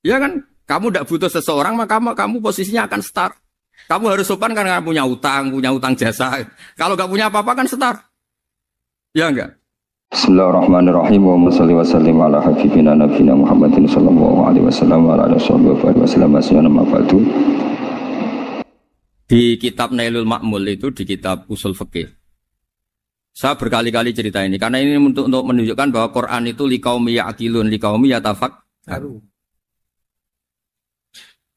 Ya kan? Kamu tidak butuh seseorang, maka kamu posisinya akan setara. Kamu harus sopan karena punya utang jasa. Kalau nggak punya apa-apa kan setara. Ya enggak? Bismillahirrahmanirrahim. Wa salli wa sallim ala habibina nabiyina Muhammadin sallallahu alaihi wasallam wa ala alihi wasallam mafadu. Di kitab Nailul Ma'mul itu, di kitab Usul Fikih, saya berkali-kali cerita ini karena ini untuk menunjukkan bahwa Quran itu liqaumi ya'qilun, liqaumi yatafakkarun.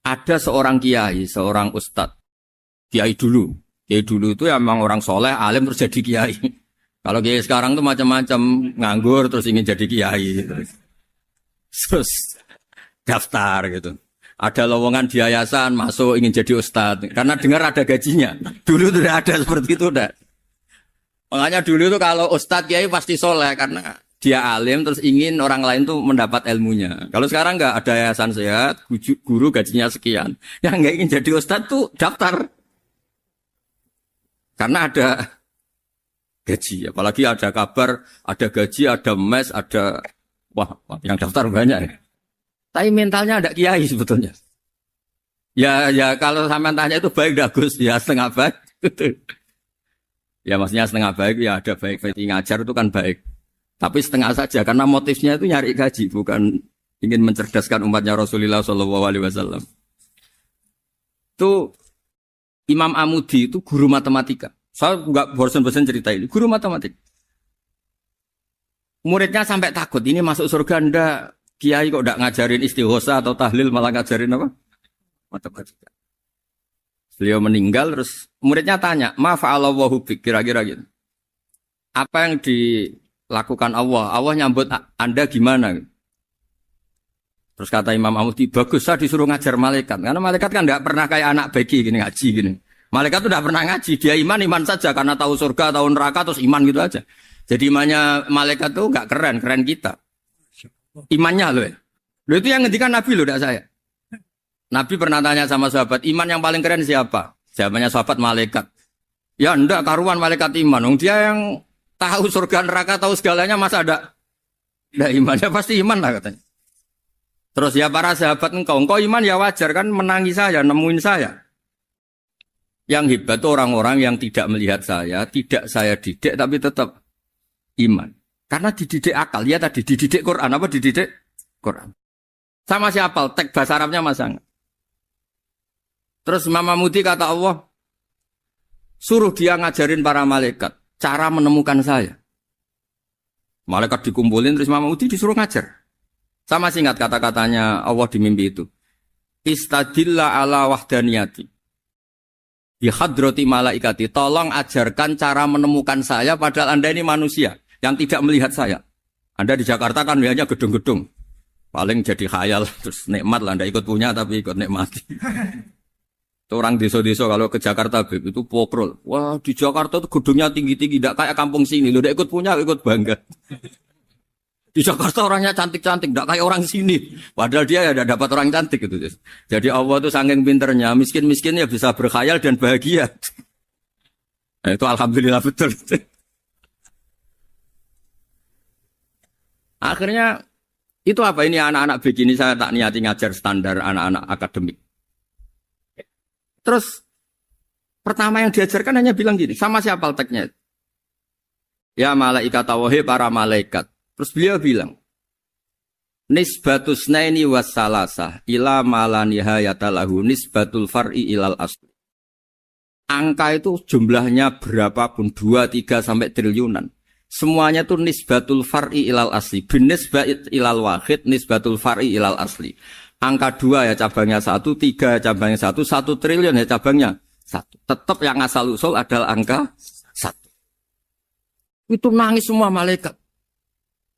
Ada seorang kiai, seorang ustadz, kiai dulu itu emang orang soleh, alim terus jadi kiai. Kalau kiai sekarang tuh macam-macam, nganggur terus ingin jadi kiai, terus daftar gitu. Ada lowongan di yayasan, masuk ingin jadi ustadz, karena dengar ada gajinya. Dulu tidak ada seperti itu, dah. Makanya dulu tuh kalau ustadz kiai pasti soleh karena dia alim terus ingin orang lain tuh mendapat ilmunya. Kalau sekarang nggak ada yayasan sehat, guru gajinya sekian. Yang nggak ingin jadi ustadz tuh daftar. Karena ada gaji, apalagi ada kabar, ada gaji, ada mes, ada wah yang daftar banyak ya. Tapi mentalnya ada kiai sebetulnya. Ya kalau sampean tanya itu baik dah Gus, ya setengah baik. Ya maksudnya setengah baik ya ada baik ngajar itu kan baik. Tapi setengah saja karena motifnya itu nyari gaji, bukan ingin mencerdaskan umatnya Rasulullah SAW. Itu Imam Amudi itu guru matematika. Saya nggak bosan-bosan cerita ini. Guru matematika. Muridnya sampai takut ini masuk surga ndak. Kiai kok ndak ngajarin istighosa atau tahlil malah ngajarin apa? Matematika. Beliau meninggal terus muridnya tanya, "Ma fa'alallahu bik?" Kira-kira gitu. Apa yang dilakukan Allah? Allah nyambut Anda gimana? Terus kata Imam Amudi, bagus saya disuruh ngajar malaikat. Karena malaikat kan tidak pernah kayak anak bagi gini ngaji gini. Malaikat itu tidak pernah ngaji, dia iman saja karena tahu surga, tahu neraka terus iman gitu aja. Jadi imannya malaikat itu enggak keren kita. Imannya loh ya. Loh itu yang ngendikan Nabi loh, tidak saya. Nabi pernah tanya sama sahabat, iman yang paling keren siapa? Jawabannya sahabat malaikat. Ya enggak, karuan malaikat iman. Dia yang tahu surga neraka, tahu segalanya masa ada imannya pasti iman lah katanya. Terus ya para sahabat engkau iman ya wajar kan menangi saya, nemuin saya. Yang hebat itu orang-orang yang tidak melihat saya, tidak saya didik tapi tetap iman. Karena dididik akal, ya tadi dididik Quran, apa dididik Quran. Sama siapa? Teks bahasa Arabnya masang. Terus Imam Amudi kata Allah, suruh dia ngajarin para malaikat cara menemukan saya. Malaikat dikumpulin terus Imam Amudi disuruh ngajar. Sama singkat kata-katanya Allah di mimpi itu. Istadilla ala wahdaniyati. Di hadrati malaikati. Tolong ajarkan cara menemukan saya padahal Anda ini manusia yang tidak melihat saya. Anda di Jakarta kan hanya gedung-gedung. Paling jadi khayal terus nikmat lah. Anda ikut punya tapi ikut nikmati. Orang desa-desa kalau ke Jakarta itu pokrol. Wah di Jakarta itu gedungnya tinggi-tinggi. Tidak kayak kampung sini. Lu udah ikut punya ikut bangga. Di Jakarta orangnya cantik-cantik, tidak kayak orang sini. Padahal dia ya tidak dapat orang cantik gitu. Jadi Allah tuh saking pinternya, miskin-miskin ya bisa berkhayal dan bahagia. Nah, itu alhamdulillah betul. Akhirnya itu apa ini anak-anak begini saya tak niati ngajar standar anak-anak akademik. Terus pertama yang diajarkan hanya bilang gini, sama siapa teknya? Ya malaikat wahai para malaikat. Terus beliau bilang, nisbatus naini wassalasah ila malanihayata lahu nisbatul far'i ilal asli. Angka itu jumlahnya berapapun, 2, 3 sampai triliunan. Semuanya itu nisbatul far'i ilal asli. Binisbat ilal wahid nisbatul far'i ilal asli. Angka 2 ya cabangnya 1, 3 ya cabangnya 1, 1 triliun ya cabangnya 1. Tetap yang asal usul adalah angka 1. Itu nangis semua malaikat.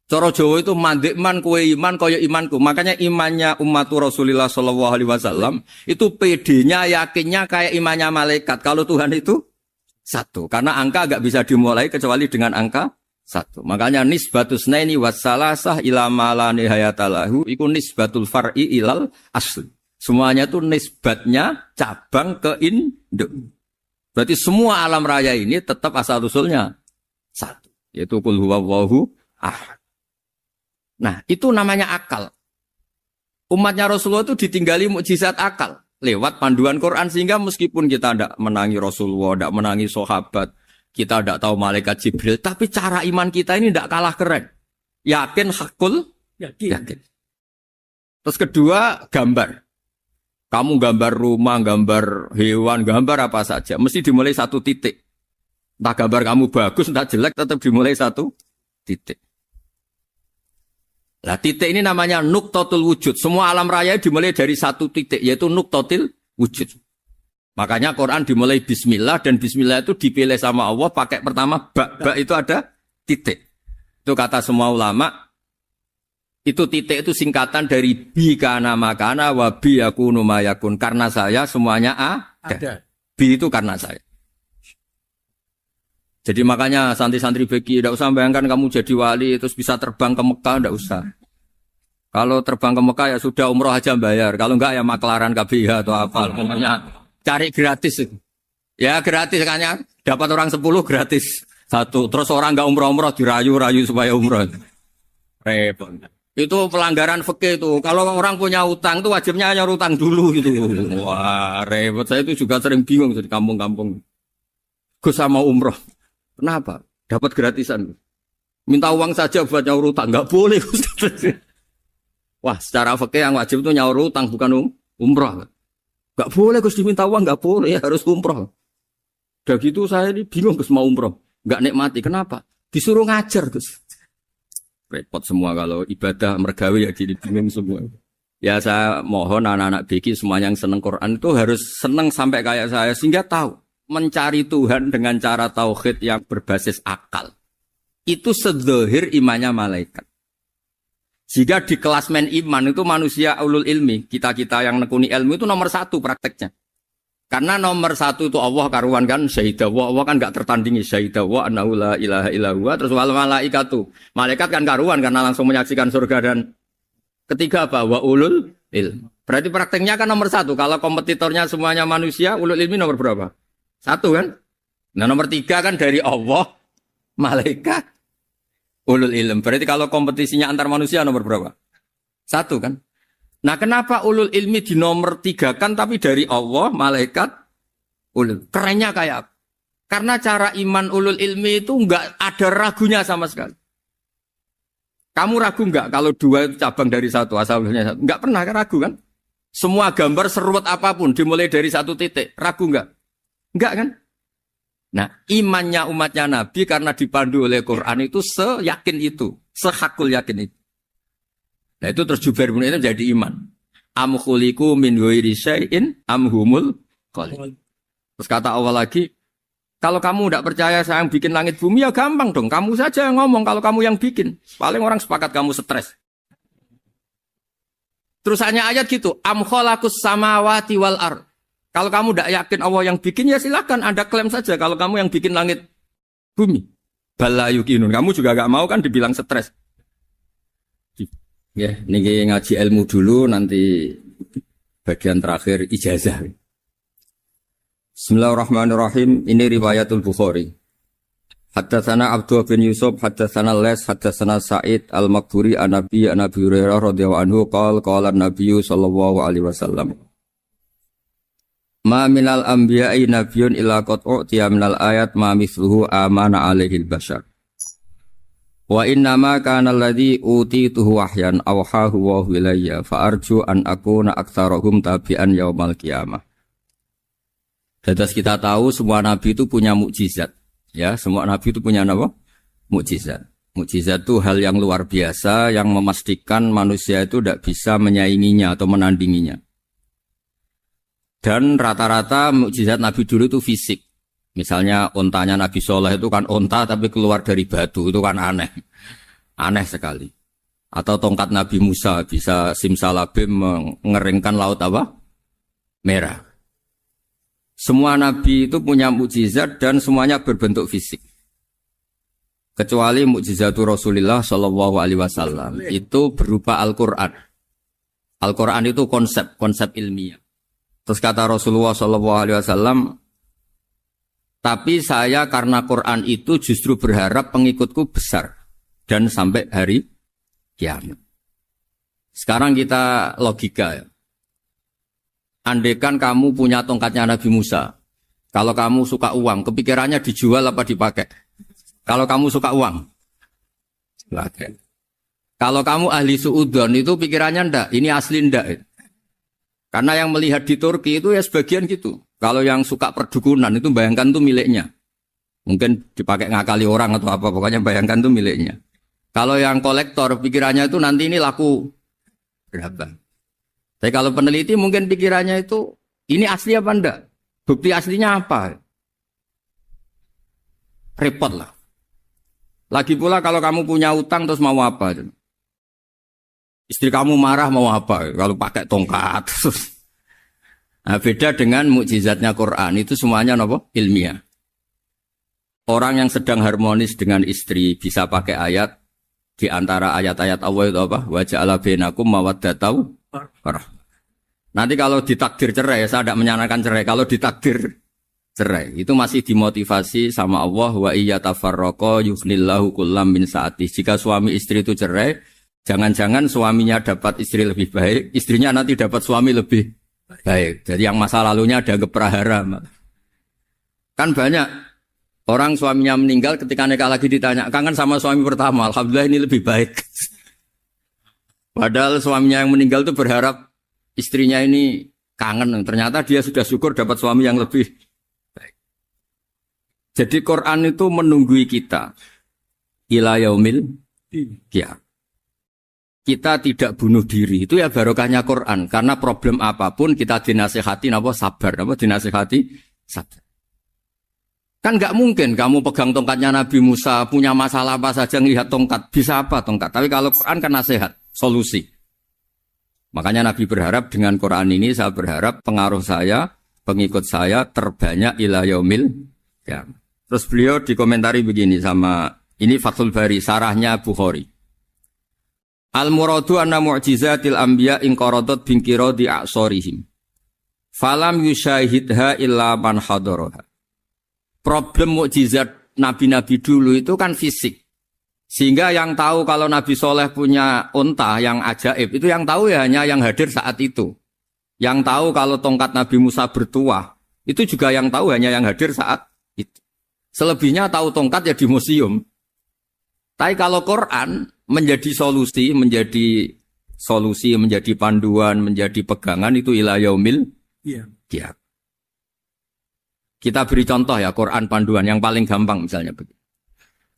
Cara Jawa itu mandekman kue iman kaya imanku. Makanya imannya umat Rasulullah SAW itu PD-nya yakinnya kayak imannya malaikat. Kalau Tuhan itu 1. Karena angka agak bisa dimulai kecuali dengan angka 1. Makanya nisbatus naini wassalasah ila ma nihayatalahu iku nisbatul far'i ilal asli. Semuanya itu nisbatnya cabang ke induk. Berarti semua alam raya ini tetap asal usulnya 1. Yaitu qul huwallahu ahad. Nah, itu namanya akal. Umatnya Rasulullah itu ditinggali mukjizat akal lewat panduan Quran sehingga meskipun kita tidak menangi Rasulullah, tidak menangi sahabat, kita tidak tahu malaikat Jibril, tapi cara iman kita ini tidak kalah keren. Yakin hakul, yakin. Terus kedua, gambar. Kamu gambar rumah, gambar hewan, gambar apa saja. Mesti dimulai satu titik. Entah gambar kamu bagus, entah jelek, tetap dimulai satu titik. Nah titik ini namanya nuqtatul wujud. Semua alam raya dimulai dari satu titik, yaitu nuqtatil wujud. Makanya Quran dimulai bismillah, dan bismillah itu dipilih sama Allah, pakai pertama ba itu ada titik. Itu kata semua ulama. Itu titik itu singkatan dari bi kana makana wa bi yakunu mayakun. Karena saya semuanya ada. Bi itu karena saya. Jadi makanya santri-santri beki tidak usah bayangkan kamu jadi wali terus bisa terbang ke Mekah, tidak usah. Kalau terbang ke Mekah ya sudah umroh aja bayar. Kalau enggak ya maklaran KBH atau apa. Pokoknya cari gratis. Ya gratis kan, dapat orang 10 gratis satu. Terus orang enggak umroh-umroh dirayu-rayu supaya umroh. Repot. Itu pelanggaran fikih itu. Kalau orang punya utang itu wajibnya hanya utang dulu gitu. Wah, repot. Saya itu juga sering bingung di kampung-kampung. Gus sama umroh. Kenapa? Dapat gratisan. Minta uang saja buat nyaur utang. Enggak boleh. Wah, secara fikih yang wajib itu nyaur utang bukan umroh. Enggak boleh Gus diminta uang, enggak boleh, harus umroh. Udah gitu saya ini bingung Gus mau umroh. Enggak nikmati. Kenapa? Disuruh ngajar Gus. Repot semua kalau ibadah mergawe ya jadi bingung semua. Ya saya mohon anak-anak BK semuanya yang seneng Quran itu harus seneng sampai kayak saya sehingga tahu mencari Tuhan dengan cara tauhid yang berbasis akal. Itu sedzahir imannya malaikat. Jika di kelas men iman itu manusia ulul ilmi, kita-kita yang nekuni ilmu itu nomor 1 prakteknya. Karena nomor 1 itu Allah karuan kan syahidah wa, Allah kan enggak tertandingi syahidah wa annahu la ilaha illa huwa, terus wal malaikatu. Malaikat kan karuan karena langsung menyaksikan surga, dan ketiga apa? Wa ulul ilm. Berarti prakteknya kan nomor 1. Kalau kompetitornya semuanya manusia, ulul ilmi nomor berapa? 1 kan? Nah nomor 3 kan dari Allah, malaikat, ulul ilm. Berarti kalau kompetisinya antar manusia nomor berapa? 1 kan? Nah kenapa ulul ilmi di nomor 3 kan tapi dari Allah, malaikat, ulul. Kerennya kayak apa? Karena cara iman ulul ilmi itu enggak ada ragunya sama sekali. Kamu ragu enggak kalau 2 itu cabang dari 1, asalnya 1? Enggak pernah ragu kan? Semua gambar seruat apapun dimulai dari 1 titik, ragu enggak? Enggak kan? Nah imannya umatnya Nabi karena dipandu oleh Quran itu seyakin itu, sehakul yakin itu. Nah itu terus Jubair bin itu jadi iman. Am khuliqu min ghairi syai'in am humul khaliq. Terus kata Allah lagi, kalau kamu tidak percaya saya yang bikin langit bumi ya gampang dong. Kamu saja yang ngomong kalau kamu yang bikin. Paling orang sepakat kamu stres. Terus hanya ayat gitu, am khalaqus samawati wal ard. Kalau kamu tidak yakin Allah yang bikin ya silakan Anda klaim saja kalau kamu yang bikin langit bumi. Bala yuqinun. Kamu juga gak mau kan dibilang stres. Ya, ini ngaji ilmu dulu, nanti bagian terakhir ijazah. Bismillahirrahmanirrahim. Ini riwayatul Bukhari. Haddatsana Abdullah bin Yusuf, haddatsana Les, haddatsana Sa'id al-Maqburi an Nabi Hurairah radhiyallahu anhu qala an-nabiy sallallahu alaihi wasallam. Ma minal anbiya'i nabiyyun illa qad u'tiya minal ayat ma mithluhu amana alaihi al-bashar. Wa innama kana alladhi utituhu wahyan awhahu wa ilayya fa arju an akuna aktsarahum tabi'an yaumal qiyamah. Dados kita tahu semua nabi itu punya mukjizat. Ya, semua nabi itu punya apa? Mukjizat. Mukjizat itu hal yang luar biasa yang memastikan manusia itu tidak bisa menyainginya atau menandinginya. Dan rata-rata mukjizat nabi dulu itu fisik. Misalnya ontanya Nabi Soleh itu kan onta tapi keluar dari batu, itu kan aneh. Aneh sekali. Atau tongkat Nabi Musa bisa simsalabim mengeringkan laut apa? Merah. Semua Nabi itu punya mukjizat dan semuanya berbentuk fisik. Kecuali mukjizatul Rasulullah Shallallahu Alaihi Wasallam itu berupa Al-Quran. Al-Quran itu konsep ilmiah. Terus kata Rasulullah Shallallahu Alaihi Wasallam, tapi saya karena Quran itu justru berharap pengikutku besar dan sampai hari kiamat. Sekarang kita logika ya. Andaikan kamu punya tongkatnya Nabi Musa, kalau kamu suka uang, kepikirannya dijual apa dipakai? Kalau kamu suka uang, pakai. Kalau kamu ahli suudon itu pikirannya ndak, ini asli ndak. Karena yang melihat di Turki itu ya sebagian gitu. Kalau yang suka perdukunan itu bayangkan tuh miliknya. Mungkin dipakai ngakali orang atau apa, pokoknya bayangkan tuh miliknya. Kalau yang kolektor pikirannya itu nanti ini laku berapa. Tapi kalau peneliti mungkin pikirannya itu ini asli apa enggak? Bukti aslinya apa? Repot lah. Lagi pula kalau kamu punya utang terus mau apa? Istri kamu marah mau apa? Kalau pakai tongkat. Nah, beda dengan mukjizatnya Quran itu semuanya apa? Ilmiah. Orang yang sedang harmonis dengan istri bisa pakai ayat di antara ayat-ayat Allah itu apa? Wa ja'ala bainakum mawaddatan warahmah. Nanti kalau ditakdir cerai, saya tidak menyarankan cerai. Kalau ditakdir cerai, itu masih dimotivasi sama Allah wa iyyatafarraqa yughnillahu kullam min sa'ati. Jika suami istri itu cerai, jangan-jangan suaminya dapat istri lebih baik, istrinya nanti dapat suami lebih baik. Jadi yang masa lalunya ada keprahara. Kan banyak orang suaminya meninggal ketika nikah lagi ditanya, kangen sama suami pertama, alhamdulillah ini lebih baik. Padahal suaminya yang meninggal itu berharap istrinya ini kangen, ternyata dia sudah syukur dapat suami yang lebih baik. Jadi Quran itu menunggui kita ila yaumil qiyamah. Kita tidak bunuh diri, itu ya barokahnya Quran. Karena problem apapun kita dinasihati apa sabar, apa dinasihati sabar. Kan nggak mungkin kamu pegang tongkatnya Nabi Musa, punya masalah apa saja ngelihat tongkat, bisa apa tongkat. Tapi kalau Quran kan nasihat, solusi. Makanya Nabi berharap dengan Quran ini, saya berharap pengaruh saya, pengikut saya terbanyak ila yaumil qiyamah. Terus beliau dikomentari begini sama, ini Fathul Bari, sarahnya Bukhari. Al-muradu anna mu'jizatil anbiya inqaradat binqiradi a'sorihim. Falam yusyahidha illa man hadaraha. Problem mukjizat nabi-nabi dulu itu kan fisik. Sehingga yang tahu kalau Nabi Soleh punya unta yang ajaib, itu yang tahu ya hanya yang hadir saat itu. Yang tahu kalau tongkat Nabi Musa bertuah, itu juga yang tahu hanya yang hadir saat itu. Selebihnya tahu tongkat ya di museum. Tapi kalau Quran menjadi solusi, menjadi panduan, menjadi pegangan itu ila yaumil qiyamah. Kita beri contoh ya, Quran panduan yang paling gampang misalnya begini.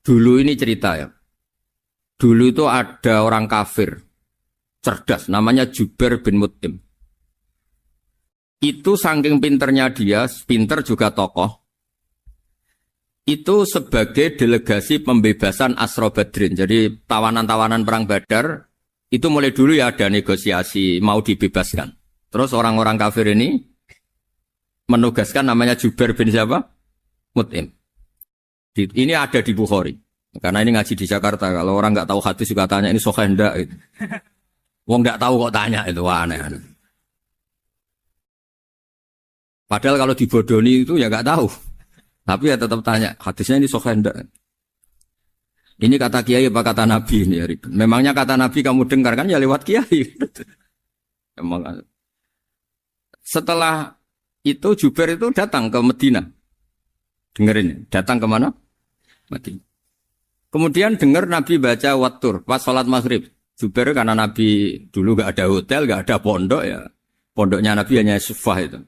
Dulu ini cerita ya. Dulu itu ada orang kafir cerdas namanya Jubair bin Mut'im. Itu saking pinternya dia, pinter juga tokoh. Itu sebagai delegasi pembebasan Asra Badrin. Jadi tawanan-tawanan perang Badar itu mulai dulu ya ada negosiasi mau dibebaskan. Terus orang-orang kafir ini menugaskan namanya Jubair bin siapa? Mut'im. Ini ada di Bukhari. Karena ini ngaji di Jakarta. Kalau orang nggak tahu hadis juga tanya ini sahih enggak gitu. Wong nggak tahu kok tanya itu aneh. Padahal kalau dibodoni itu ya nggak tahu. Tapi ya tetap tanya, hadisnya ini sahih enggak? Ini kata kiai apa kata nabi ini? Memangnya kata nabi kamu dengar kan ya lewat kiai. Emang. Setelah itu Jubair itu datang ke Medina. Dengerin, datang ke mana? Medina. Kemudian dengar Nabi baca Wattur pas sholat maghrib. Jubair karena Nabi dulu gak ada hotel, gak ada pondok ya. Pondoknya Nabi hanya sufah itu.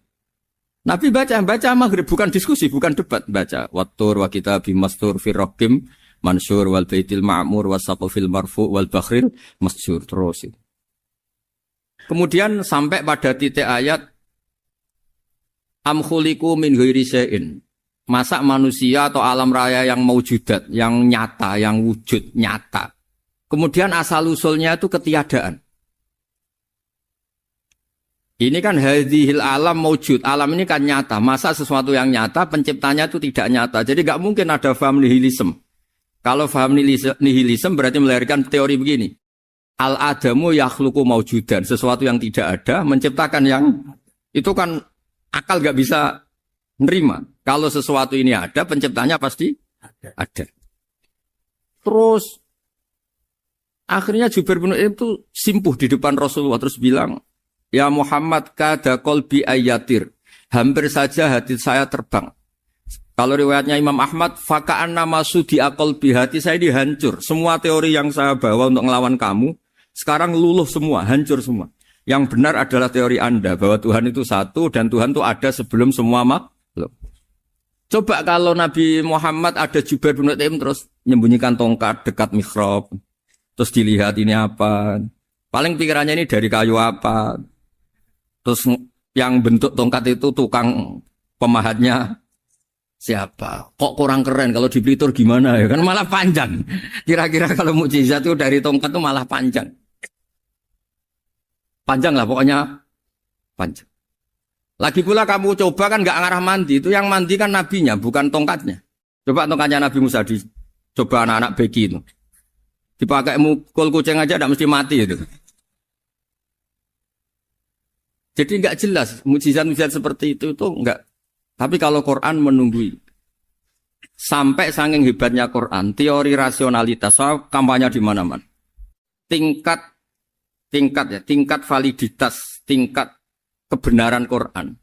Nabi baca maghrib, bukan diskusi, bukan debat. Baca Wattur wa kitabim mastur firrokim mansur wal baitil ma'mur wasaqufil marfu wal bakhril masjur. Terus itu. Kemudian sampai pada titik ayat am khuliqu min ghairi syai'in. Masa manusia atau alam raya yang maujudat, yang nyata, yang wujud nyata. Kemudian asal-usulnya itu ketiadaan. Ini kan hadhil alam maujud. Alam ini kan nyata. Masa sesuatu yang nyata, penciptanya itu tidak nyata. Jadi nggak mungkin ada faham nihilisme. Kalau faham nihilisme berarti melahirkan teori begini. Al-adamu yakhluqu maujudan. Sesuatu yang tidak ada, menciptakan yang... Itu kan akal nggak bisa nerima. Kalau sesuatu ini ada, penciptanya pasti ada. Terus Akhirnya Jubair bin Mut'im itu simpuh di depan Rasulullah terus bilang, "Ya Muhammad, kada qalbi ayatir." Hampir saja hati saya terbang. Kalau riwayatnya Imam Ahmad, faka'anna masudi qalbi, hati saya dihancur. Semua teori yang saya bawa untuk ngelawan kamu sekarang luluh semua, hancur semua. Yang benar adalah teori Anda bahwa Tuhan itu satu dan Tuhan itu ada sebelum semua makhluk. Coba kalau Nabi Muhammad ada Jubair bin Mut'im terus menyembunyikan tongkat dekat mihrab. Terus dilihat ini apa. Paling pikirannya ini dari kayu apa. Terus yang bentuk tongkat itu tukang pemahatnya siapa. Kok kurang keren kalau dipelitur gimana ya. Kan malah panjang. Kira-kira kalau mukjizat itu dari tongkat itu malah panjang. Panjang lah pokoknya. Panjang. Lagi pula kamu coba kan gak ngarah mandi. Itu yang mandi kan nabinya bukan tongkatnya. Coba tongkatnya Nabi Musa coba anak-anak beki itu. Dipakai mukul kucing aja tidak mesti mati itu. Jadi enggak jelas mukjizat-mukjizat seperti itu enggak. Tapi kalau Quran menunggui. Sampai saking hebatnya Quran, teori rasionalitas kampanye di mana-mana. Tingkat validitas, tingkat kebenaran Quran.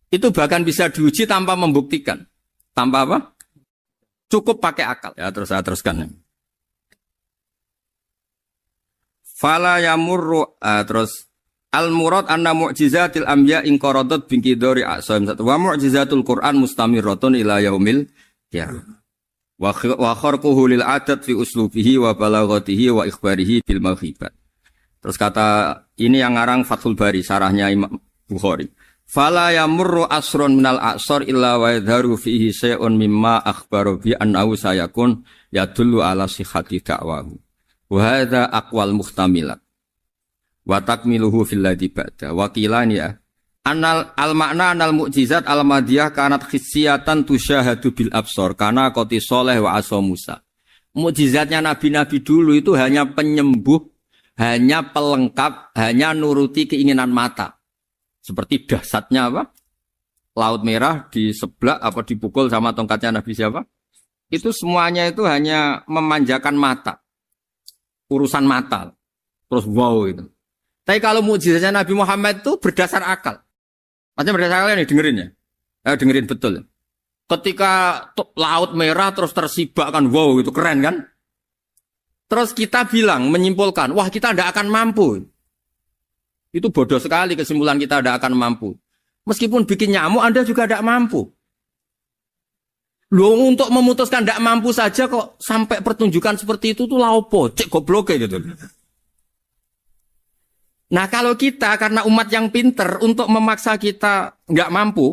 Itu bahkan bisa diuji tanpa membuktikan. Tanpa apa? Cukup pakai akal. Ya, terus saya teruskan. Fala yamurru terus al-murad anna mu'jizatil anbiya in qaradat bi qidari asam wa mu'jizatul Qur'an mustamirratun ila yaumil qiyamah. Wa kharquhu lil adat fi uslubihi wa balaghatihi wa ikhbarihi bil maghibat. Terus kata ini yang ngarang Fathul Bari sarahnya Imam Bukhari. Fala yamurru asrun minal a'sar illa wa yadharu fihi shay'un mimma akhbaru bi annahu sayakun yadullu ala sihhati da'wahu. Wa hadza aqwal muhtamilat. Wa takmiluhu fil ladzi ba'da. Wa qilani ya. Anal al-makna anal mu'jizat al-madiyah kanat khissiyatan tusyahadu bil absar kana qati Shalih wa asa Musa. Mukjizatnya nabi-nabi dulu itu hanya penyembuh, hanya pelengkap, hanya nuruti keinginan mata. Seperti dahsyatnya apa? Laut Merah diseblak apa dipukul sama tongkatnya Nabi siapa? Itu semuanya itu hanya memanjakan mata. Urusan mata. Terus wow itu. Tapi kalau mukjizatnya Nabi Muhammad itu berdasar akal. Maksudnya berdasar akal nih dengerin ya. Dengerin betul. Ketika Laut Merah terus tersibak kan wow itu keren kan. Terus kita bilang menyimpulkan wah kita tidak akan mampu. Itu bodoh sekali kesimpulan kita tidak akan mampu. Meskipun bikin nyamuk Anda juga tidak mampu. Loh untuk memutuskan tidak mampu saja kok sampai pertunjukan seperti itu tuh laopo, cek goblok gitu. Nah kalau kita karena umat yang pinter untuk memaksa kita nggak mampu,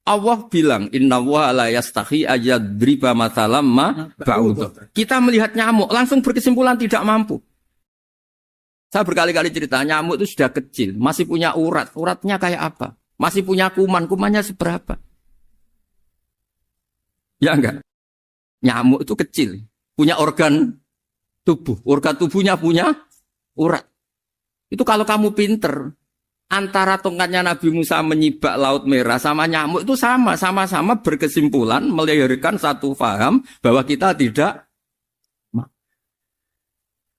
Allah bilang Inna wa la yastahi ayadriba mathalam ma ba'ud. Kita melihat nyamuk langsung berkesimpulan tidak mampu. Saya berkali-kali cerita nyamuk itu sudah kecil, masih punya urat, uratnya kayak apa? Masih punya kuman, kumannya seberapa? Ya enggak? Nyamuk itu kecil, punya organ tubuhnya punya urat. Itu kalau kamu pinter, antara tongkatnya Nabi Musa menyibak Laut Merah sama nyamuk itu sama-sama berkesimpulan melahirkan satu faham bahwa kita tidak mampu.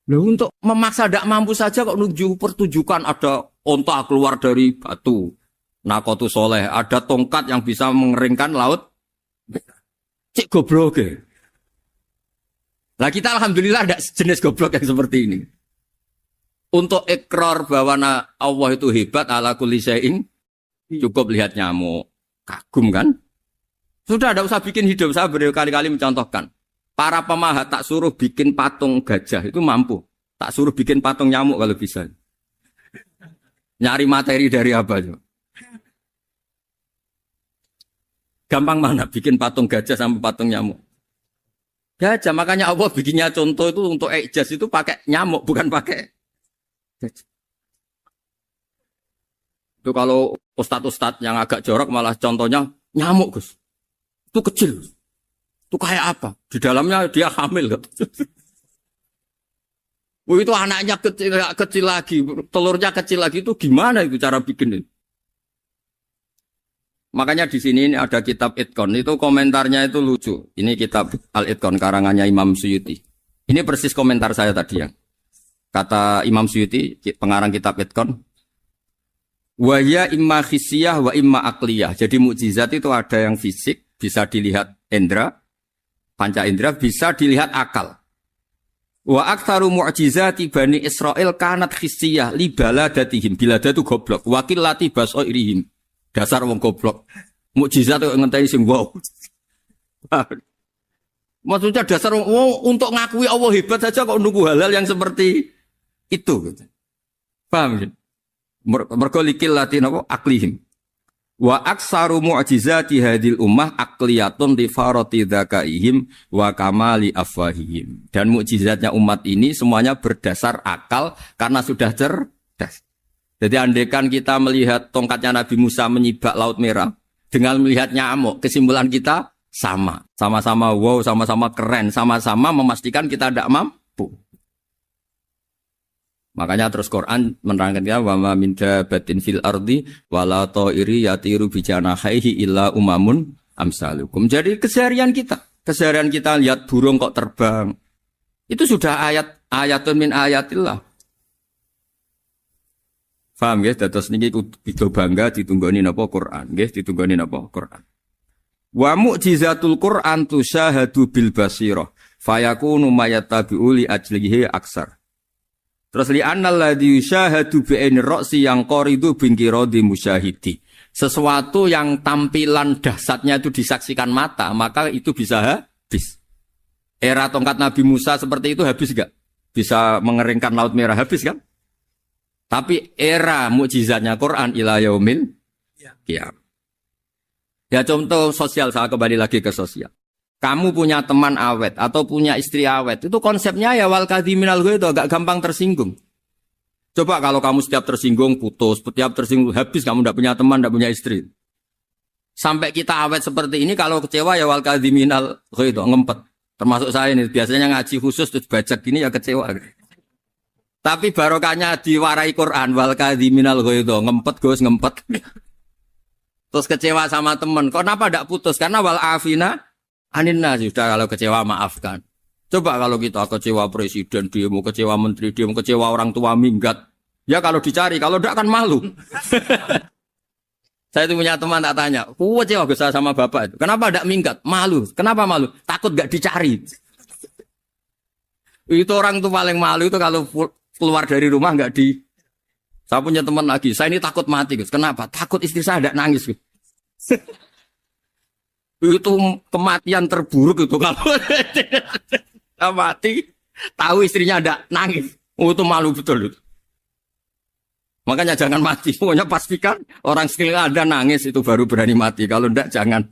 Loh, untuk memaksa tidak mampu saja kok menuju pertunjukan ada onta keluar dari batu. Naqatu Shalih, ada tongkat yang bisa mengeringkan laut. Cik goblok ya. Lah kita alhamdulillah ada jenis goblok yang seperti ini. Untuk ikrar bahwa Allah itu hebat ala kulli syai'in, cukup lihat nyamuk. Kagum kan? Sudah ada usah bikin hidup. Saya berkali-kali mencontohkan. Para pemahat tak suruh bikin patung gajah itu mampu. Tak suruh bikin patung nyamuk kalau bisa. Nyari materi dari apa? Gampang mana bikin patung gajah sama patung nyamuk? Gajah, makanya Allah bikinnya contoh itu untuk ijaz itu pakai nyamuk, bukan pakai gajah. Itu kalau ustadz-ustadz yang agak jorok malah contohnya nyamuk, Gus. Itu kecil. Itu kayak apa? Di dalamnya dia hamil. Oh, itu anaknya kecil lagi, telurnya kecil lagi, itu gimana itu cara bikin itu? Makanya di sini ada kitab Itqan, itu komentarnya itu lucu. Ini kitab Al-Itqan karangannya Imam Suyuti. Ini persis komentar saya tadi yang. Kata Imam Suyuti, pengarang kitab Itqan, wa ya imma khissiyah wa imma aqliyah. Jadi mukjizat itu ada yang fisik, bisa dilihat indra, panca indra, bisa dilihat akal. Wa aktsaru mu'jizati Bani Israil kanat khissiyah li baladatihim. Bilada itu goblok. Wakil lati basairihim. Dasar wong goblok. Mukjizat itu ngenteni sing wow. Maksudnya dasar wong untuk ngakui Allah hebat saja kok nunggu hal-hal yang seperti itu. Paham ya? Mergo likil latin apa aklihim wa aksaru mu'jizati hadil ummah akliyatun li farati dzakaihim wa kamali afwahihim. Dan mukjizatnya umat ini semuanya berdasar akal karena sudah cerdas. Jadi andaikan kita melihat tongkatnya Nabi Musa menyibak Laut Merah dengan melihat nyamuk, kesimpulan kita sama-sama wow, sama-sama keren, sama-sama memastikan kita tidak mampu. Makanya terus Quran menerangkan ya wa ma min dabatin fil ardi wala ta'iri yatiru bi janahihi illa umamun amsalukum. Jadi keseharian kita lihat burung kok terbang. Itu sudah ayatun min ayatillah. Paham ya? Dados niki kudu bangga ditunggoni napa Quran, nggih ditunggoni napa Quran. Wa mu'jizatul Quran tusyahadu bil basirah fayakunu mayatabi'u li ajlihi aksar. Terus li annal ladzi yusyahadu bi ainir ra'si yang qaridu bingkiradi musyahidi. Sesuatu yang tampilan dahsyatnya itu disaksikan mata, maka itu bisa habis. Era tongkat Nabi Musa seperti itu habis enggak? Bisa mengeringkan Laut Merah habis kan? Tapi era mukjizatnya Quran ila yaumil qiyamah. Ya contoh sosial, saya kembali lagi ke sosial. Kamu punya teman awet atau punya istri awet, itu konsepnya ya wal kadhiminal ghaidh, agak gampang tersinggung. Coba kalau kamu setiap tersinggung putus, setiap tersinggung habis, kamu tidak punya teman, tidak punya istri. Sampai kita awet seperti ini, kalau kecewa ya wal kadhiminal ghaidh, ngempet. Termasuk saya ini, biasanya ngaji khusus terus baca gini ya kecewa. Tapi barokahnya diwarai Quran wal kadhiminal ghaidh, ngempet Gus, ngempet. Terus kecewa sama teman, kenapa tidak putus? Karena wal afina Aninna sudah kalau kecewa maafkan. Coba kalau kita kecewa presiden, dia mau kecewa menteri, dia mau kecewa orang tua minggat. Ya kalau dicari, kalau tidak kan malu. Saya itu punya teman tak tanya, kecewa besar sama bapak itu. Kenapa tidak minggat? Malu. Kenapa malu? Takut gak dicari. Itu orang tuh paling malu itu kalau keluar dari rumah nggak di. Saya punya teman lagi, saya ini takut mati Gus. Kenapa? Takut istri saya tidak nangis Gus. Itu kematian terburuk itu kalau mati tahu istrinya ada nangis, itu malu betul itu. Makanya jangan mati, pokoknya pastikan orang sekeliling ada nangis itu baru berani mati, kalau enggak jangan.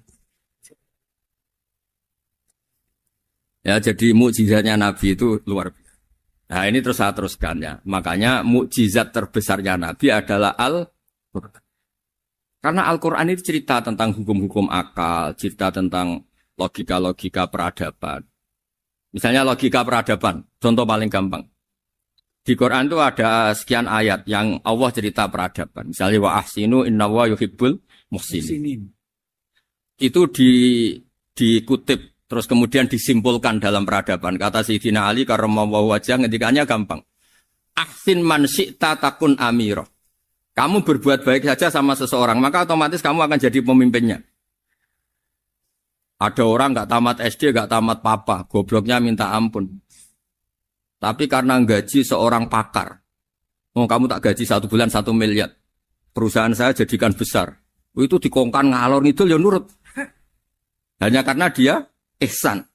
Ya jadi mukjizatnya Nabi itu luar biasa. Nah ini terus saya teruskan ya, makanya mukjizat terbesarnya Nabi adalah Al-Quran. Karena Al-Quran itu cerita tentang hukum-hukum akal, cerita tentang logika-logika peradaban. Misalnya logika peradaban, contoh paling gampang. Di Quran itu ada sekian ayat yang Allah cerita peradaban. Misalnya wa ahsinu innallaha yuhibbul muhsinin. Itu dikutip, terus kemudian disimpulkan dalam peradaban. Kata Sayyidina Ali karramallahu wajhah ngendikannya gampang. Ahsin man syi'ta takun amirah. Kamu berbuat baik saja sama seseorang, maka otomatis kamu akan jadi pemimpinnya. Ada orang nggak tamat SD, nggak tamat papa, gobloknya minta ampun. Tapi karena gaji seorang pakar, oh kamu tak gaji 1 bulan 1 miliar, perusahaan saya jadikan besar. Itu dikongkan ngalor ngidul ya nurut. Hanya karena dia ihsan.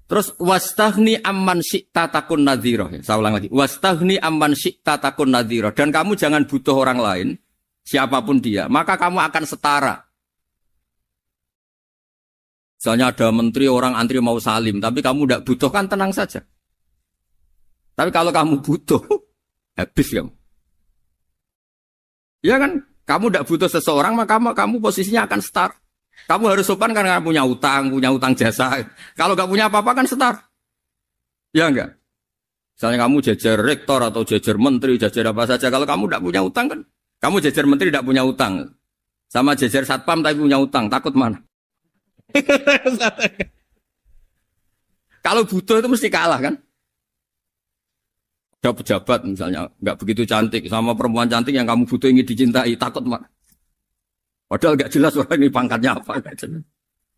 Terus wastaghni amman syi'ta takun nadhira. Saya ulang lagi. Wastaghni amman syi'ta takun nadhira. Dan kamu jangan butuh orang lain, siapapun dia, maka kamu akan setara. Misalnya ada menteri orang antri mau salim, tapi kamu tidak butuh kan tenang saja. Tapi kalau kamu butuh, habis kamu. Ya kan? Kamu tidak butuh seseorang, maka kamu posisinya akan setara. Kamu harus sopan karena punya utang jasa. Kalau nggak punya apa-apa kan setar. Ya enggak? Misalnya kamu jajar rektor atau jajar menteri, jajar apa saja. Kalau kamu tidak punya utang kan, kamu jajar menteri tidak punya utang. Sama jajar satpam tapi punya utang, takut mana? Kalau butuh itu mesti kalah kan? Ada pejabat misalnya nggak begitu cantik sama perempuan cantik yang kamu butuh ingin dicintai, takut mak. Padahal nggak jelas orang ini pangkatnya apa.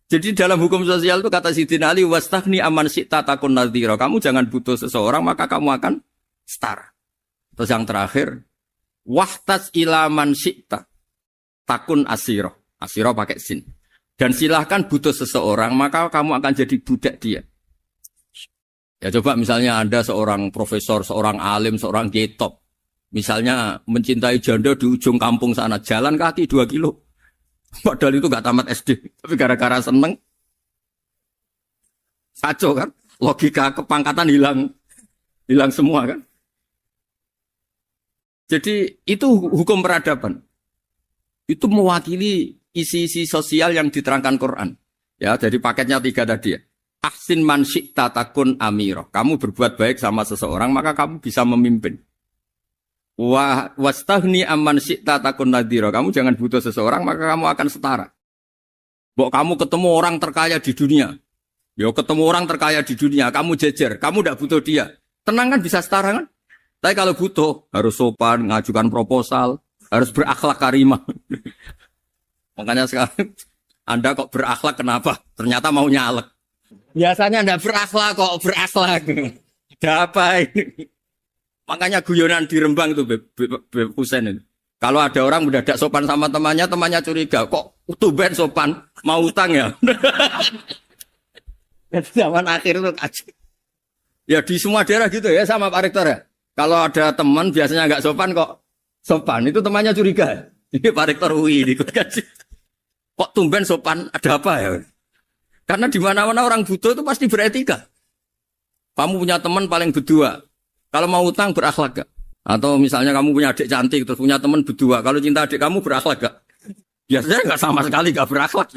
Jadi dalam hukum sosial itu kata Sidin Ali, wastaghni aman syi'ta takun nadhira. Kamu jangan butuh seseorang maka kamu akan setara. Terus yang terakhir, wahtas ilaman syi'ta takun asiro. Asiro pakai sin. Dan silahkan butuh seseorang maka kamu akan jadi budak dia. Ya coba misalnya Anda seorang profesor, seorang alim, seorang getop. Misalnya mencintai janda di ujung kampung sana, jalan kaki 2 kilo. Padahal itu gak tamat SD. Tapi gara-gara seneng, kacau kan? Logika kepangkatan hilang semua kan? Jadi itu hukum peradaban. Itu mewakili isi-isi sosial yang diterangkan Quran. Ya, jadi paketnya 3 tadi ya. Ahsin man syi'ta takun amiro. Kamu berbuat baik sama seseorang, maka kamu bisa memimpin. Wastaghni amman syi'ta takun nadhira. Kamu jangan butuh seseorang, maka kamu akan setara. Bok kamu ketemu orang terkaya di dunia. Yo ketemu orang terkaya di dunia, kamu jejer, kamu tidak butuh dia. Tenang kan bisa setara kan? Tapi kalau butuh, harus sopan, ngajukan proposal, harus berakhlak karimah. Makanya sekarang, Anda kok berakhlak kenapa? Ternyata mau nyalek. Biasanya Anda berakhlak kok berakhlak. Ada apa ini? Makanya guyonan di Rembang itu Beb Husain itu. Kalau ada orang udah tidak sopan sama temannya curiga. Kok tumben sopan? Mau utang ya? Zaman akhir itu ya di semua daerah gitu ya sama Pak Rektor ya. Kalau ada teman biasanya nggak sopan kok sopan. Itu temannya curiga. Ini Pak Rektor UI ini. Kok tumben sopan? Ada apa ya? Karena di mana-mana orang butuh itu pasti beretika. Kamu punya teman paling berdua. Kalau mau utang berakhlak gak? Atau misalnya kamu punya adik cantik terus punya teman berdua. Kalau cinta adik kamu berakhlak gak? Biasanya gak sama sekali gak berakhlak.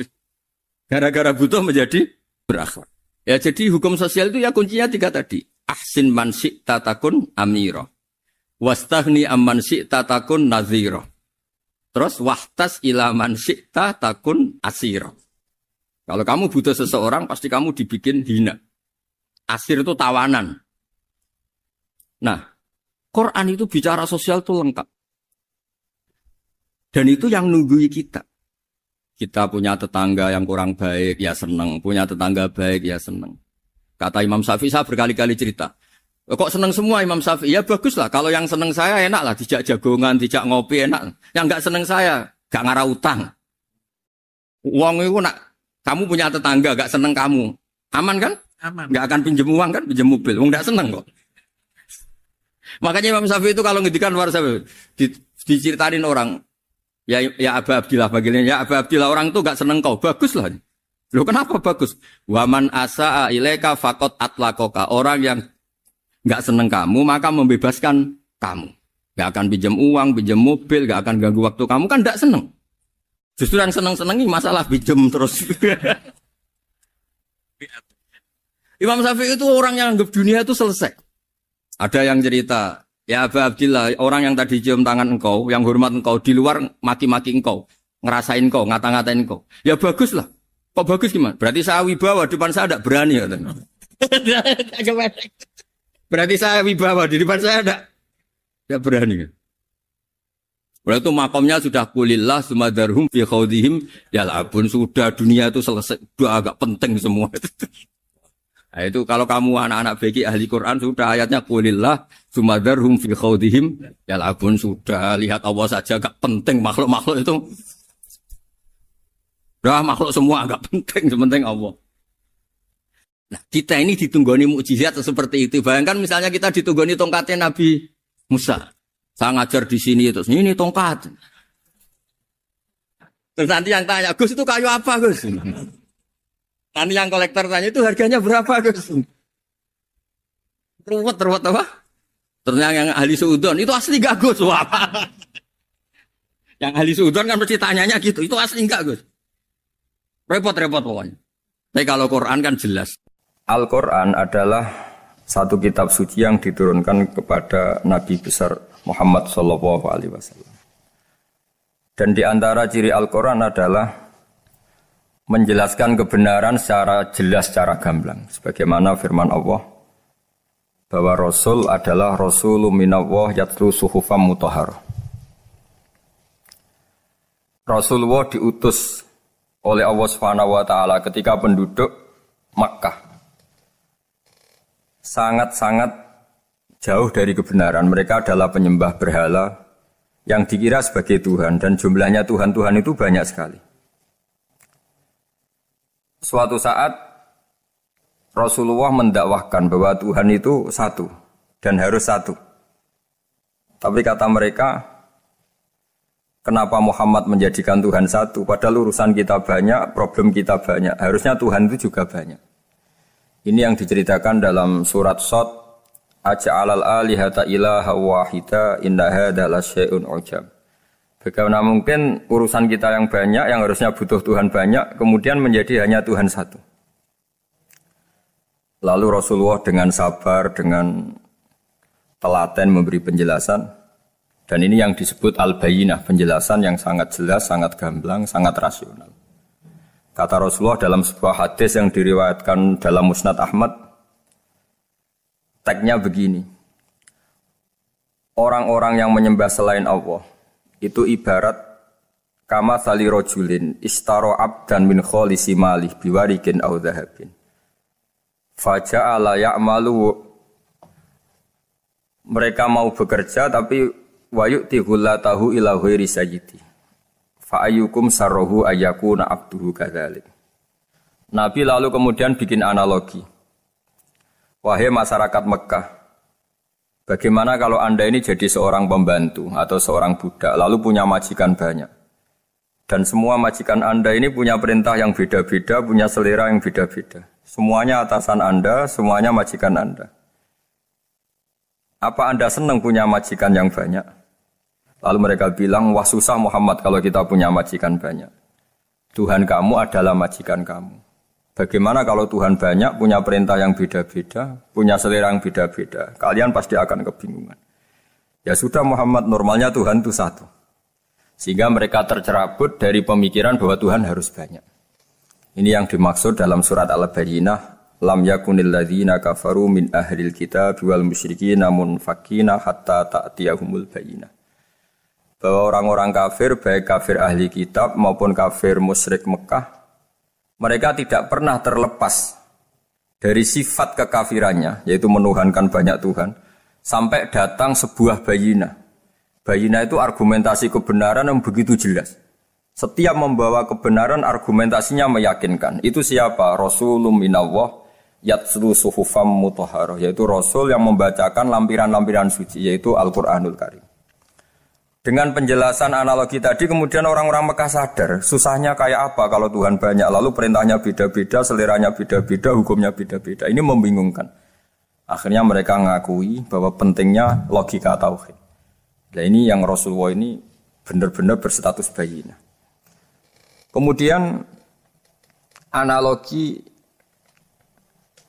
Gara-gara butuh menjadi berakhlak. Ya jadi hukum sosial itu ya kuncinya 3 tadi. Ahsin man syi'ta takun amiro. Wastaghni amman syi'ta takun nadhira. Terus wahtas ila man syi'ta takun asiro. Kalau kamu butuh seseorang, pasti kamu dibikin hina. Asir itu tawanan. Nah, Quran itu bicara sosial itu lengkap. Dan itu yang nunggui kita. Kita punya tetangga yang kurang baik, ya seneng. Punya tetangga baik, ya seneng. Kata Imam Syafi'i, saya berkali-kali cerita. Kok seneng semua Imam Syafi'i? Ya bagus lah. Kalau yang seneng saya enak lah. Dijak jagongan, dijak ngopi enak. Yang gak seneng saya, gak ngarah utang. Uang itu nak. Kamu punya tetangga gak seneng kamu. Aman kan? Aman. Gak akan pinjem uang kan? Pinjem mobil. Wong gak seneng kok. Makanya Imam Syafi'i itu kalau ngedikan luar Syafi'i. Diceritain orang. Ya Aba Abdillah bagiannya. Ya Aba Abdillah orang itu gak seneng kau. Bagus lah. Loh kenapa bagus? Waman asa'a ilaika fakot atlakoka. Orang yang gak seneng kamu maka membebaskan kamu. Gak akan pinjem uang, pinjem mobil. Gak akan ganggu waktu kamu. Kan gak seneng. Justru yang seneng-senengi masalah pinjem terus. Imam Syafi'i itu orang yang anggap dunia itu selesai. Ada yang cerita, ya Aba Abdillah, orang yang tadi cium tangan engkau, yang hormat engkau, di luar maki-maki engkau, ngerasain engkau, ngata-ngatain engkau. Ya bagus lah. Kok bagus gimana? Berarti saya wibawa, depan saya tidak berani. Berarti saya wibawa, di depan saya tidak berani. Berarti itu makomnya sudah kulillah sumadarhum fi khawdihim yal'abun. Sudah dunia itu selesai, sudah agak penting semua. Nah, itu kalau kamu anak-anak beki ahli Quran sudah ayatnya kulillah sumadarhum fi khawdihim yal'abun. Sudah lihat Allah saja agak penting, makhluk-makhluk itu. Dah makhluk semua agak penting, sepenting Allah. Nah, kita ini ditunggoni mukjizat seperti itu. Bayangkan misalnya kita ditunggoni tongkatnya Nabi Musa. Saya ngajar di sini terus ini tongkat. Terus nanti yang tanya, Gus itu kayu apa Gus? Nanti yang kolektor tanya itu harganya berapa Gus? Ruwet apa? Ternyata yang ahli suudon itu asli gak Gus? Wah. Yang ahli suudon kan mesti tanyanya gitu, itu asli gak Gus? Repot-repot pokoknya. Tapi kalau Quran kan jelas. Al-Quran adalah satu kitab suci yang diturunkan kepada Nabi besar Muhammad Sallallahu Alaihi Wasallam. Dan di antara ciri Al-Quran adalah menjelaskan kebenaran secara jelas, secara gamblang. Sebagaimana firman Allah, bahwa Rasul adalah Rasulun minallah yatlu suhufam mutahharah. Rasulullah diutus oleh Allah Subhanahu wa taala ketika penduduk Makkah sangat-sangat jauh dari kebenaran. Mereka adalah penyembah berhala yang dikira sebagai Tuhan, dan jumlahnya Tuhan-Tuhan itu banyak sekali. Suatu saat Rasulullah mendakwahkan bahwa Tuhan itu satu dan harus satu. Tapi kata mereka, kenapa Muhammad menjadikan Tuhan satu? Padahal urusan kita banyak, problem kita banyak. Harusnya Tuhan itu juga banyak. Ini yang diceritakan dalam surat Shad, Aja'alal alihata ilaha wahida inna hadza lasyai'un ujab. Bagaimana mungkin urusan kita yang banyak, yang harusnya butuh Tuhan banyak, kemudian menjadi hanya Tuhan satu. Lalu Rasulullah dengan sabar, dengan telaten memberi penjelasan. Dan ini yang disebut al-bayyinah, penjelasan yang sangat jelas, sangat gamblang, sangat rasional. Kata Rasulullah dalam sebuah hadis yang diriwayatkan dalam Musnad Ahmad, tagnya begini, orang-orang yang menyembah selain Allah itu ibarat kama thali rojulin istaro abdan min kholisi malih biwarikin au dhahabin faja'ala ya'malu. Mereka mau bekerja tapi wayu'ti hullatahu ila ghairi sayyidi fa'ayyukum sarrohu ayyakuna abduhu kadzalik. Nabi lalu kemudian bikin analogi. Wahai masyarakat Mekah, bagaimana kalau Anda ini jadi seorang pembantu atau seorang budak, lalu punya majikan banyak. Dan semua majikan Anda ini punya perintah yang beda-beda, punya selera yang beda-beda. Semuanya atasan Anda, semuanya majikan Anda. Apa Anda senang punya majikan yang banyak? Lalu mereka bilang, wah susah Muhammad kalau kita punya majikan banyak. Tuhan kamu adalah majikan kamu. Bagaimana kalau Tuhan banyak, punya perintah yang beda-beda, punya selera yang beda-beda? Kalian pasti akan kebingungan. Ya sudah Muhammad, normalnya Tuhan itu satu. Sehingga mereka tercerabut dari pemikiran bahwa Tuhan harus banyak. Ini yang dimaksud dalam surat Al-Bayyinah, lam yakunil ladzina kafaru min ahlil kitab wal musyrikina munfakina hatta ta'tiyahumul bayyinah. Bahwa orang-orang kafir, baik kafir ahli kitab maupun kafir musyrik Mekah, mereka tidak pernah terlepas dari sifat kekafirannya, yaitu menuhankan banyak Tuhan, sampai datang sebuah bayinah. Bayinah itu argumentasi kebenaran yang begitu jelas. Setiap membawa kebenaran, argumentasinya meyakinkan. Itu siapa? Rasulun minallah yatslu suhufam mutahharah, yaitu Rasul yang membacakan lampiran-lampiran suci, yaitu Al-Quranul Karim. Dengan penjelasan analogi tadi, kemudian orang-orang Mekah sadar, susahnya kayak apa kalau Tuhan banyak, lalu perintahnya beda-beda, seleranya beda-beda, hukumnya beda-beda. Ini membingungkan. Akhirnya mereka ngakui bahwa pentingnya logika tauhid. Nah ini yang Rasulullah ini benar-benar berstatus bayyinah. Kemudian analogi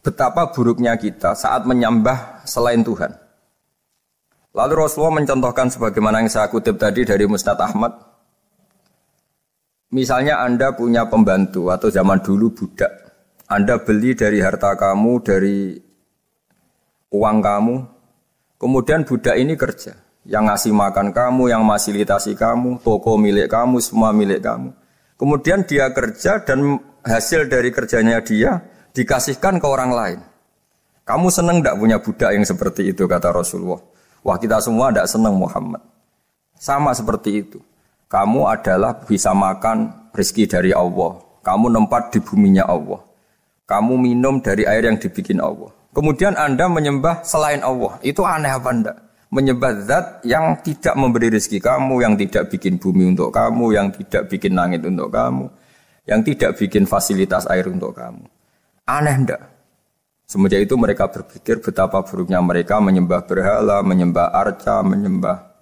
betapa buruknya kita saat menyembah selain Tuhan. Lalu Rasulullah mencontohkan sebagaimana yang saya kutip tadi dari Musnad Ahmad. Misalnya Anda punya pembantu atau zaman dulu budak. Anda beli dari harta kamu, dari uang kamu. Kemudian budak ini kerja. Yang ngasih makan kamu, yang fasilitasi kamu, toko milik kamu, semua milik kamu. Kemudian dia kerja dan hasil dari kerjanya dia dikasihkan ke orang lain. Kamu senang tidak punya budak yang seperti itu, kata Rasulullah. Wah kita semua tidak senang Muhammad. Sama seperti itu. Kamu adalah bisa makan rezeki dari Allah. Kamu nempat di buminya Allah. Kamu minum dari air yang dibikin Allah. Kemudian Anda menyembah selain Allah. Itu aneh apa enggak? Menyembah zat yang tidak memberi rezeki kamu, yang tidak bikin bumi untuk kamu, yang tidak bikin langit untuk kamu, yang tidak bikin fasilitas air untuk kamu. Aneh enggak? Semenjak itu mereka berpikir betapa buruknya mereka menyembah berhala, menyembah arca, menyembah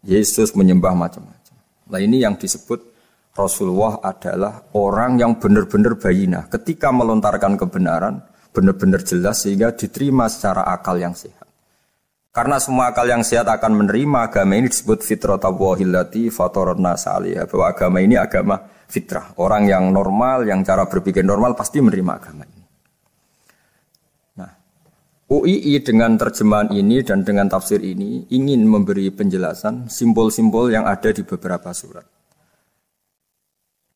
Yesus, menyembah macam-macam. Nah ini yang disebut Rasulullah adalah orang yang benar-benar bayyinah. Ketika melontarkan kebenaran, benar-benar jelas sehingga diterima secara akal yang sehat. Karena semua akal yang sehat akan menerima agama ini disebut fitratallahi fatarana salihah. Bahwa agama ini agama fitrah. Orang yang normal, yang cara berpikir normal pasti menerima agama ini. UII dengan terjemahan ini dan dengan tafsir ini ingin memberi penjelasan simbol-simbol yang ada di beberapa surat.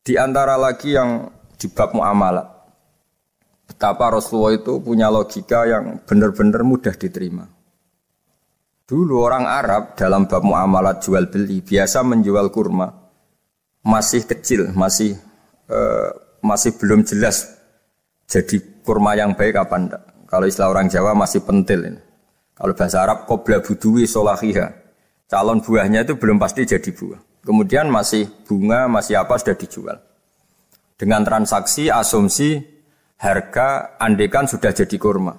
Di antara lagi yang di bab muamalah, betapa Rasulullah itu punya logika yang benar-benar mudah diterima. Dulu orang Arab dalam bab muamalah jual beli biasa menjual kurma masih kecil, masih belum jelas jadi kurma yang baik apa enggak. Kalau istilah orang Jawa masih pentil ini. Kalau bahasa Arab qobla buduwi solahiha. Calon buahnya itu belum pasti jadi buah. Kemudian masih bunga, masih apa sudah dijual. Dengan transaksi, asumsi, harga, andekan sudah jadi kurma.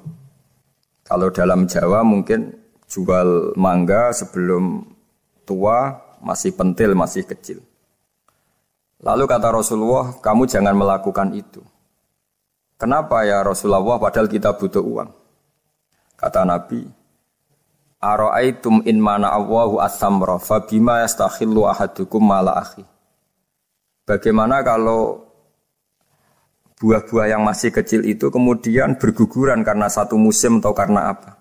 Kalau dalam Jawa mungkin jual mangga sebelum tua, masih pentil, masih kecil. Lalu kata Rasulullah, kamu jangan melakukan itu. Kenapa ya Rasulullah padahal kita butuh uang? Kata Nabi, Ara'aitum in mana Allahu as-samra fa bima yastakhillu ahadukum mala akhi. Bagaimana kalau buah-buah yang masih kecil itu kemudian berguguran karena satu musim atau karena apa?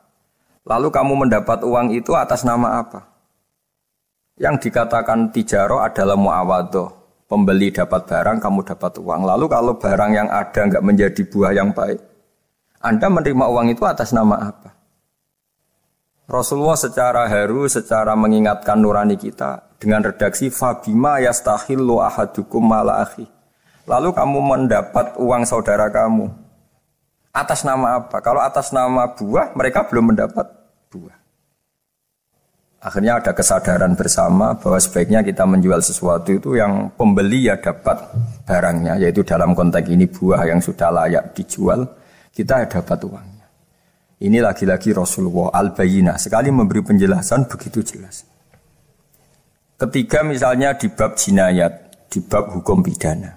Lalu kamu mendapat uang itu atas nama apa? Yang dikatakan tijaro adalah muawadhah. Pembeli dapat barang, kamu dapat uang. Lalu kalau barang yang ada enggak menjadi buah yang baik, Anda menerima uang itu atas nama apa? Rasulullah secara haru, secara mengingatkan nurani kita dengan redaksi fabima yastahillu ahadukum mala akhi. Lalu kamu mendapat uang saudara kamu atas nama apa? Kalau atas nama buah, mereka belum mendapat buah. Akhirnya ada kesadaran bersama bahwa sebaiknya kita menjual sesuatu itu yang pembeli ya dapat barangnya, yaitu dalam konteks ini buah yang sudah layak dijual, kita dapat uangnya. Ini lagi-lagi Rasulullah al-Bayyinah, sekali memberi penjelasan begitu jelas. Ketiga misalnya di bab jinayat, di bab hukum pidana.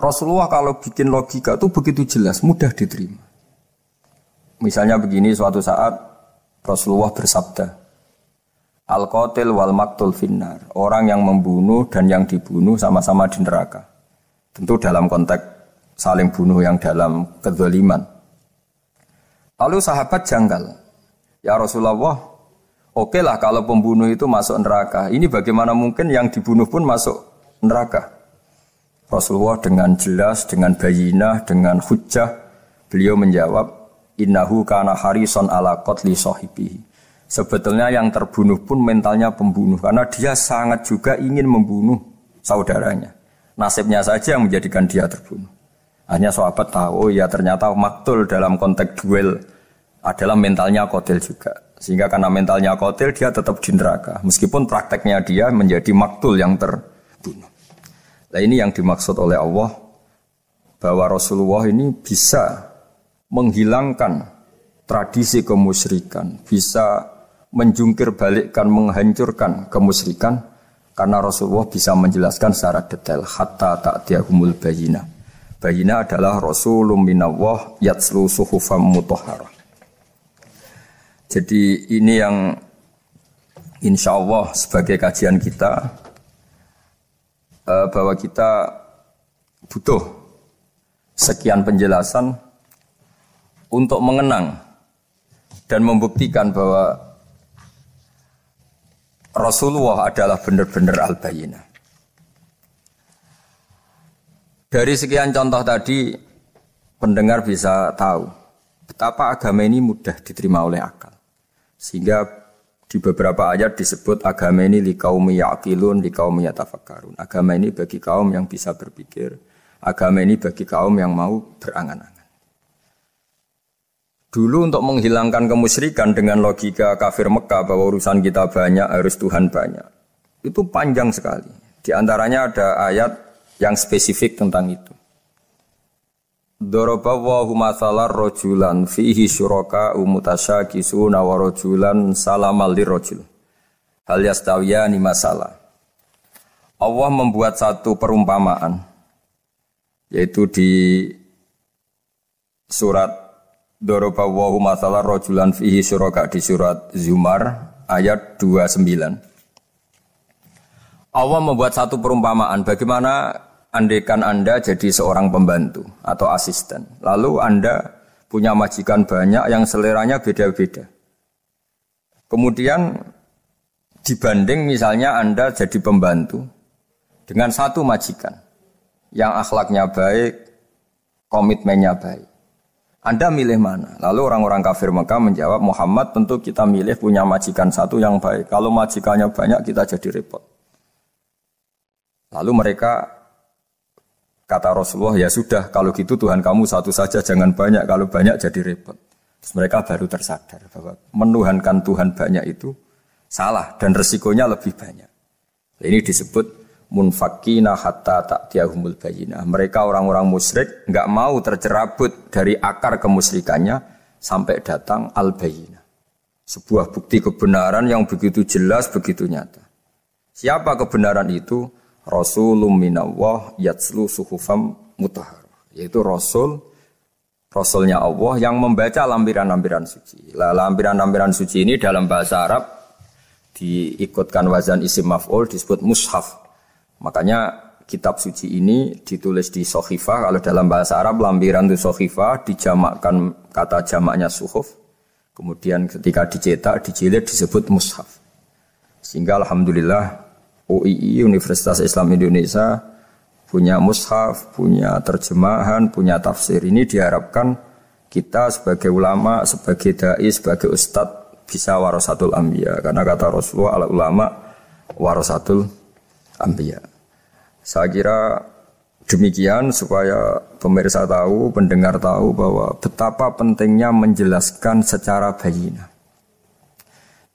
Rasulullah kalau bikin logika itu begitu jelas, mudah diterima. Misalnya begini, suatu saat Rasulullah bersabda, Al-qatil wal maktul finnar. Orang yang membunuh dan yang dibunuh sama-sama di neraka. Tentu dalam konteks saling bunuh yang dalam kezaliman. Lalu sahabat janggal. Ya Rasulullah, oke lah kalau pembunuh itu masuk neraka. Ini bagaimana mungkin yang dibunuh pun masuk neraka? Rasulullah dengan jelas, dengan bayinah, dengan hujjah, beliau menjawab, innahu kana harison ala qatli sahibihi. Sebetulnya yang terbunuh pun mentalnya pembunuh. Karena dia sangat juga ingin membunuh saudaranya. Nasibnya saja yang menjadikan dia terbunuh. Hanya sahabat tahu, ya ternyata maktul dalam konteks duel adalah mentalnya qatil juga. Sehingga karena mentalnya qatil, dia tetap di neraka. Meskipun prakteknya dia menjadi maktul yang terbunuh. Nah ini yang dimaksud oleh Allah. Bahwa Rasulullah ini bisa menghilangkan tradisi kemusyrikan. Bisa menjungkir balikkan, menghancurkan kemusyrikan karena Rasulullah bisa menjelaskan secara detail hatta ta'tiyahumul bayyinah. Bayyinah adalah Rasulun minallah yatslu suhufam mutahharah. Jadi ini yang insyaallah sebagai kajian kita bahwa kita butuh sekian penjelasan untuk mengenang dan membuktikan bahwa Rasulullah adalah benar-benar al-bayyinah. Dari sekian contoh tadi, pendengar bisa tahu betapa agama ini mudah diterima oleh akal. Sehingga di beberapa ayat disebut agama ini liqaumi ya'qilun, liqaumi yatafakkarun. Agama ini bagi kaum yang bisa berpikir, agama ini bagi kaum yang mau berangan-angan. Dulu untuk menghilangkan kemusyrikan dengan logika kafir Mekah bahwa urusan kita banyak, harus Tuhan banyak. Itu panjang sekali. Di antaranya ada ayat yang spesifik tentang itu. Daraballahu mathalan rajulan fihi syuraka mutasyakisuna wa rajulan salamal lirajul. Hal yastawiyani masalah. Allah membuat satu perumpamaan, yaitu di surat Daraballahu mathalan rajulan fihi syuraka di surat Zumar ayat 29. Allah membuat satu perumpamaan bagaimana andaikan Anda jadi seorang pembantu atau asisten. Lalu Anda punya majikan banyak yang seleranya beda-beda. Kemudian dibanding misalnya Anda jadi pembantu dengan satu majikan yang akhlaknya baik, komitmennya baik. Anda milih mana? Lalu orang-orang kafir Mekah menjawab, Muhammad tentu kita milih punya majikan satu yang baik. Kalau majikannya banyak kita jadi repot. Lalu mereka kata Rasulullah, ya sudah kalau gitu Tuhan kamu satu saja jangan banyak, kalau banyak jadi repot. Terus mereka baru tersadar bahwa menuhankan Tuhan banyak itu salah dan resikonya lebih banyak. Ini disebut munfakina hatta ta'tiyahumul bayyinah. Mereka orang-orang musyrik enggak mau tercerabut dari akar kemusyrikannya sampai datang al-bayyinah. Sebuah bukti kebenaran yang begitu jelas, begitu nyata. Siapa kebenaran itu? Rasulun minallah yatslu suhufam mutahharah. Yaitu Rasulnya Allah yang membaca lampiran-lampiran suci. Lampiran-lampiran suci ini dalam bahasa Arab diikutkan wazan isim maf'ul disebut mushaf. Makanya kitab suci ini ditulis di sohifah. Kalau dalam bahasa Arab lampiran itu sohifah, dijamakkan kata jamaknya suhuf. Kemudian ketika dicetak, dijilid disebut mushaf. Sehingga alhamdulillah UII Universitas Islam Indonesia punya mushaf, punya terjemahan, punya tafsir. Ini diharapkan kita sebagai ulama, sebagai dai, sebagai ustadz bisa warasatul anbiya. Karena kata Rasulullah, al ulama warasatul anbiya. Saya kira demikian supaya pemirsa tahu, pendengar tahu bahwa betapa pentingnya menjelaskan secara bayyinah.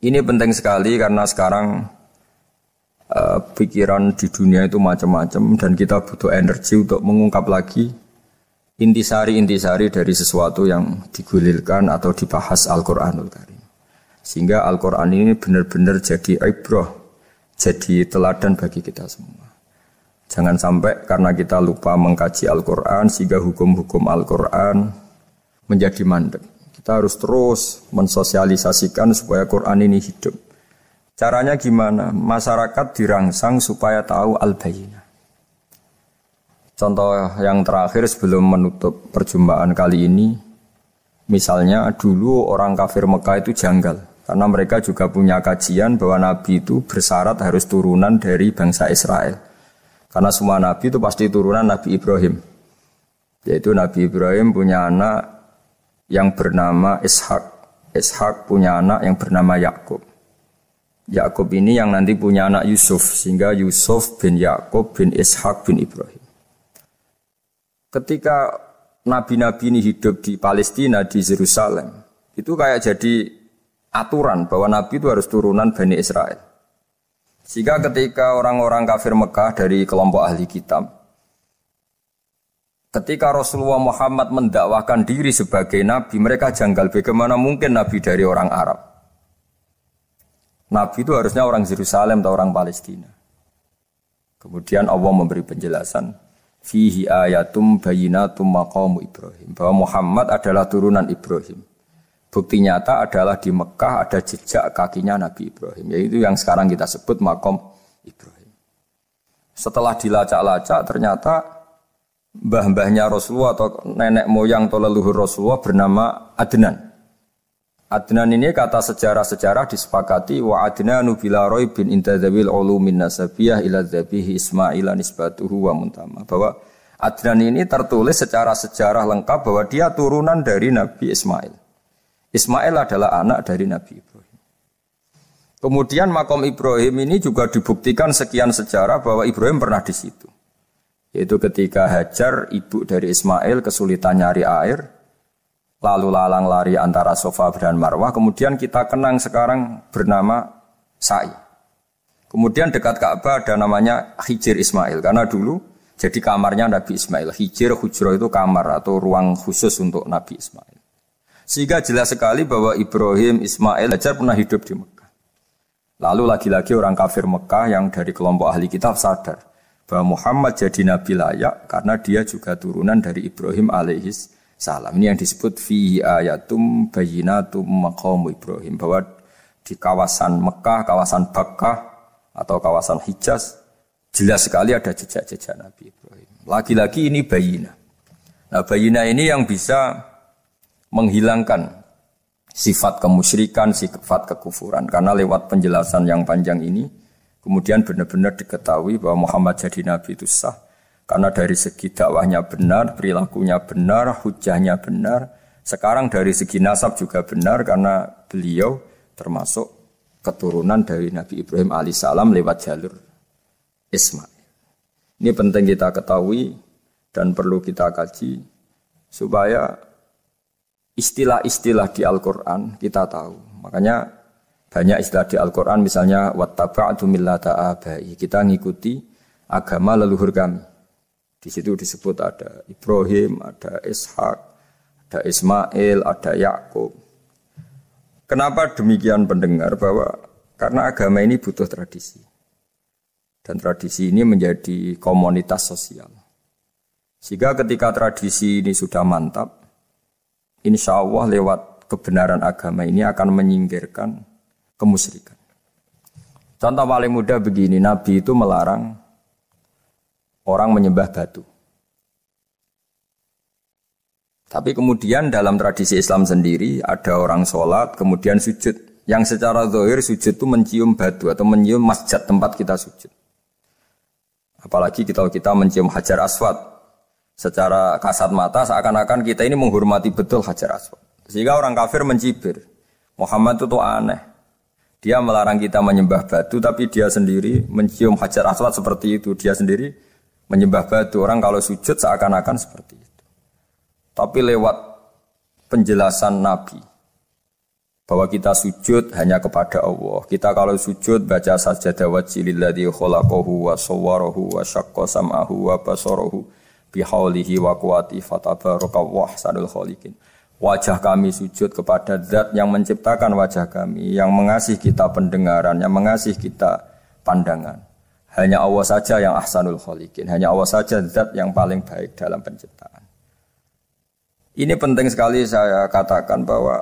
Ini penting sekali karena sekarang pikiran di dunia itu macam-macam dan kita butuh energi untuk mengungkap lagi intisari-intisari dari sesuatu yang digulirkan atau dibahas Al-Quranul Karim. Sehingga Al-Quran ini benar-benar jadi ibrah, jadi teladan bagi kita semua. Jangan sampai karena kita lupa mengkaji Al-Quran sehingga hukum-hukum Al-Quran menjadi mandek. Kita harus terus mensosialisasikan supaya Quran ini hidup. Caranya gimana? Masyarakat dirangsang supaya tahu al-bayyinah. Contoh yang terakhir sebelum menutup perjumpaan kali ini, misalnya dulu orang kafir Mekah itu janggal. Karena mereka juga punya kajian bahwa Nabi itu bersyarat harus turunan dari bangsa Israel. Karena semua Nabi itu pasti turunan Nabi Ibrahim. Yaitu Nabi Ibrahim punya anak yang bernama Ishak. Ishak punya anak yang bernama Yakub. Yakub ini yang nanti punya anak Yusuf, sehingga Yusuf bin Yakub bin Ishak bin Ibrahim. Ketika nabi-nabi ini hidup di Palestina, di Yerusalem, itu kayak jadi aturan bahwa nabi itu harus turunan Bani Israel. Sehingga ketika orang-orang kafir Mekah dari kelompok ahli kitab, ketika Rasulullah Muhammad mendakwakan diri sebagai nabi, mereka janggal bagaimana mungkin nabi dari orang Arab. Nabi itu harusnya orang Yerusalem atau orang Palestina. Kemudian Allah memberi penjelasan, fihi ayatum bayyinatum maqamu Ibrahim, bahwa Muhammad adalah turunan Ibrahim. Bukti nyata adalah di Mekah ada jejak kakinya Nabi Ibrahim, yaitu yang sekarang kita sebut maqam Ibrahim. Setelah dilacak-lacak ternyata mbah-mbahnya Rasulullah atau nenek moyang atau leluhur Rasulullah bernama Adnan. Adnan ini kata sejarah-sejarah disepakati wa adnanu bila raibin intadzabil ulumin nasabiyah ila dzabihi Ismail nisbatuhu wa muntama, bahwa Adnan ini tertulis secara sejarah lengkap bahwa dia turunan dari Nabi Ismail. Ismail adalah anak dari Nabi Ibrahim. Kemudian makom Ibrahim ini juga dibuktikan sekian sejarah bahwa Ibrahim pernah di situ. Yaitu ketika Hajar, ibu dari Ismail, kesulitan nyari air, lalu lalang lari antara Safa dan Marwah. Kemudian kita kenang sekarang bernama Sa'i. Kemudian dekat Ka'bah ada namanya Hijir Ismail. Karena dulu jadi kamarnya Nabi Ismail. Hijir, hujro itu kamar atau ruang khusus untuk Nabi Ismail. Sehingga jelas sekali bahwa Ibrahim, Ismail, Hajar pernah hidup di Mekah. Lalu lagi-lagi orang kafir Mekah yang dari kelompok ahli kitab sadar bahwa Muhammad jadi nabi layak karena dia juga turunan dari Ibrahim alaihis salam. Ini yang disebut fihi ayatum bayyinatum maqamu Ibrahim, bahwa di kawasan Mekah, kawasan Bakkah atau kawasan Hijaz jelas sekali ada jejak-jejak Nabi Ibrahim. Lagi-lagi ini bayyinah. Nah, bayyinah ini yang bisa menghilangkan sifat kemusyrikan, sifat kekufuran. Karena lewat penjelasan yang panjang ini, kemudian benar-benar diketahui bahwa Muhammad jadi Nabi itu sah. Karena dari segi dakwahnya benar, perilakunya benar, hujahnya benar. Sekarang dari segi nasab juga benar karena beliau termasuk keturunan dari Nabi Ibrahim alaihissalam lewat jalur Ismail. Ini penting kita ketahui dan perlu kita kaji supaya istilah-istilah di Al-Quran kita tahu. Makanya banyak istilah di Al-Quran misalnya wattaba'tu millata abai. Kita ngikuti agama leluhur kami. Di situ disebut ada Ibrahim, ada Ishak, ada Ismail, ada Yakub. Kenapa demikian pendengar? Bahwa karena agama ini butuh tradisi. Dan tradisi ini menjadi komunitas sosial. Sehingga ketika tradisi ini sudah mantap, insya Allah lewat kebenaran agama ini akan menyingkirkan kemusyrikan. Contoh paling mudah begini, Nabi itu melarang orang menyembah batu. Tapi kemudian dalam tradisi Islam sendiri ada orang sholat kemudian sujud. Yang secara zahir sujud itu mencium batu atau mencium masjid tempat kita sujud. Apalagi kita mencium Hajar Aswad. Secara kasat mata seakan-akan kita ini menghormati betul Hajar Aswad. Sehingga orang kafir mencibir. Muhammad itu aneh. Dia melarang kita menyembah batu tapi dia sendiri mencium Hajar Aswad seperti itu. Dia sendiri menyembah batu. Orang kalau sujud seakan-akan seperti itu. Tapi lewat penjelasan Nabi bahwa kita sujud hanya kepada Allah. Kita kalau sujud baca sajadah wajhililladzi khalaqahu wa sawwarahu wa syaqqa sam'ahu wa basarahu bihaulihi wa quwwati fatabaraka ahsanul khaliqin. Wajah kami sujud kepada zat yang menciptakan wajah kami, yang mengasih kita pendengaran, yang mengasih kita pandangan. Hanya Allah saja yang ahsanul khaliqin, hanya Allah saja zat yang paling baik dalam penciptaan. Ini penting sekali saya katakan bahwa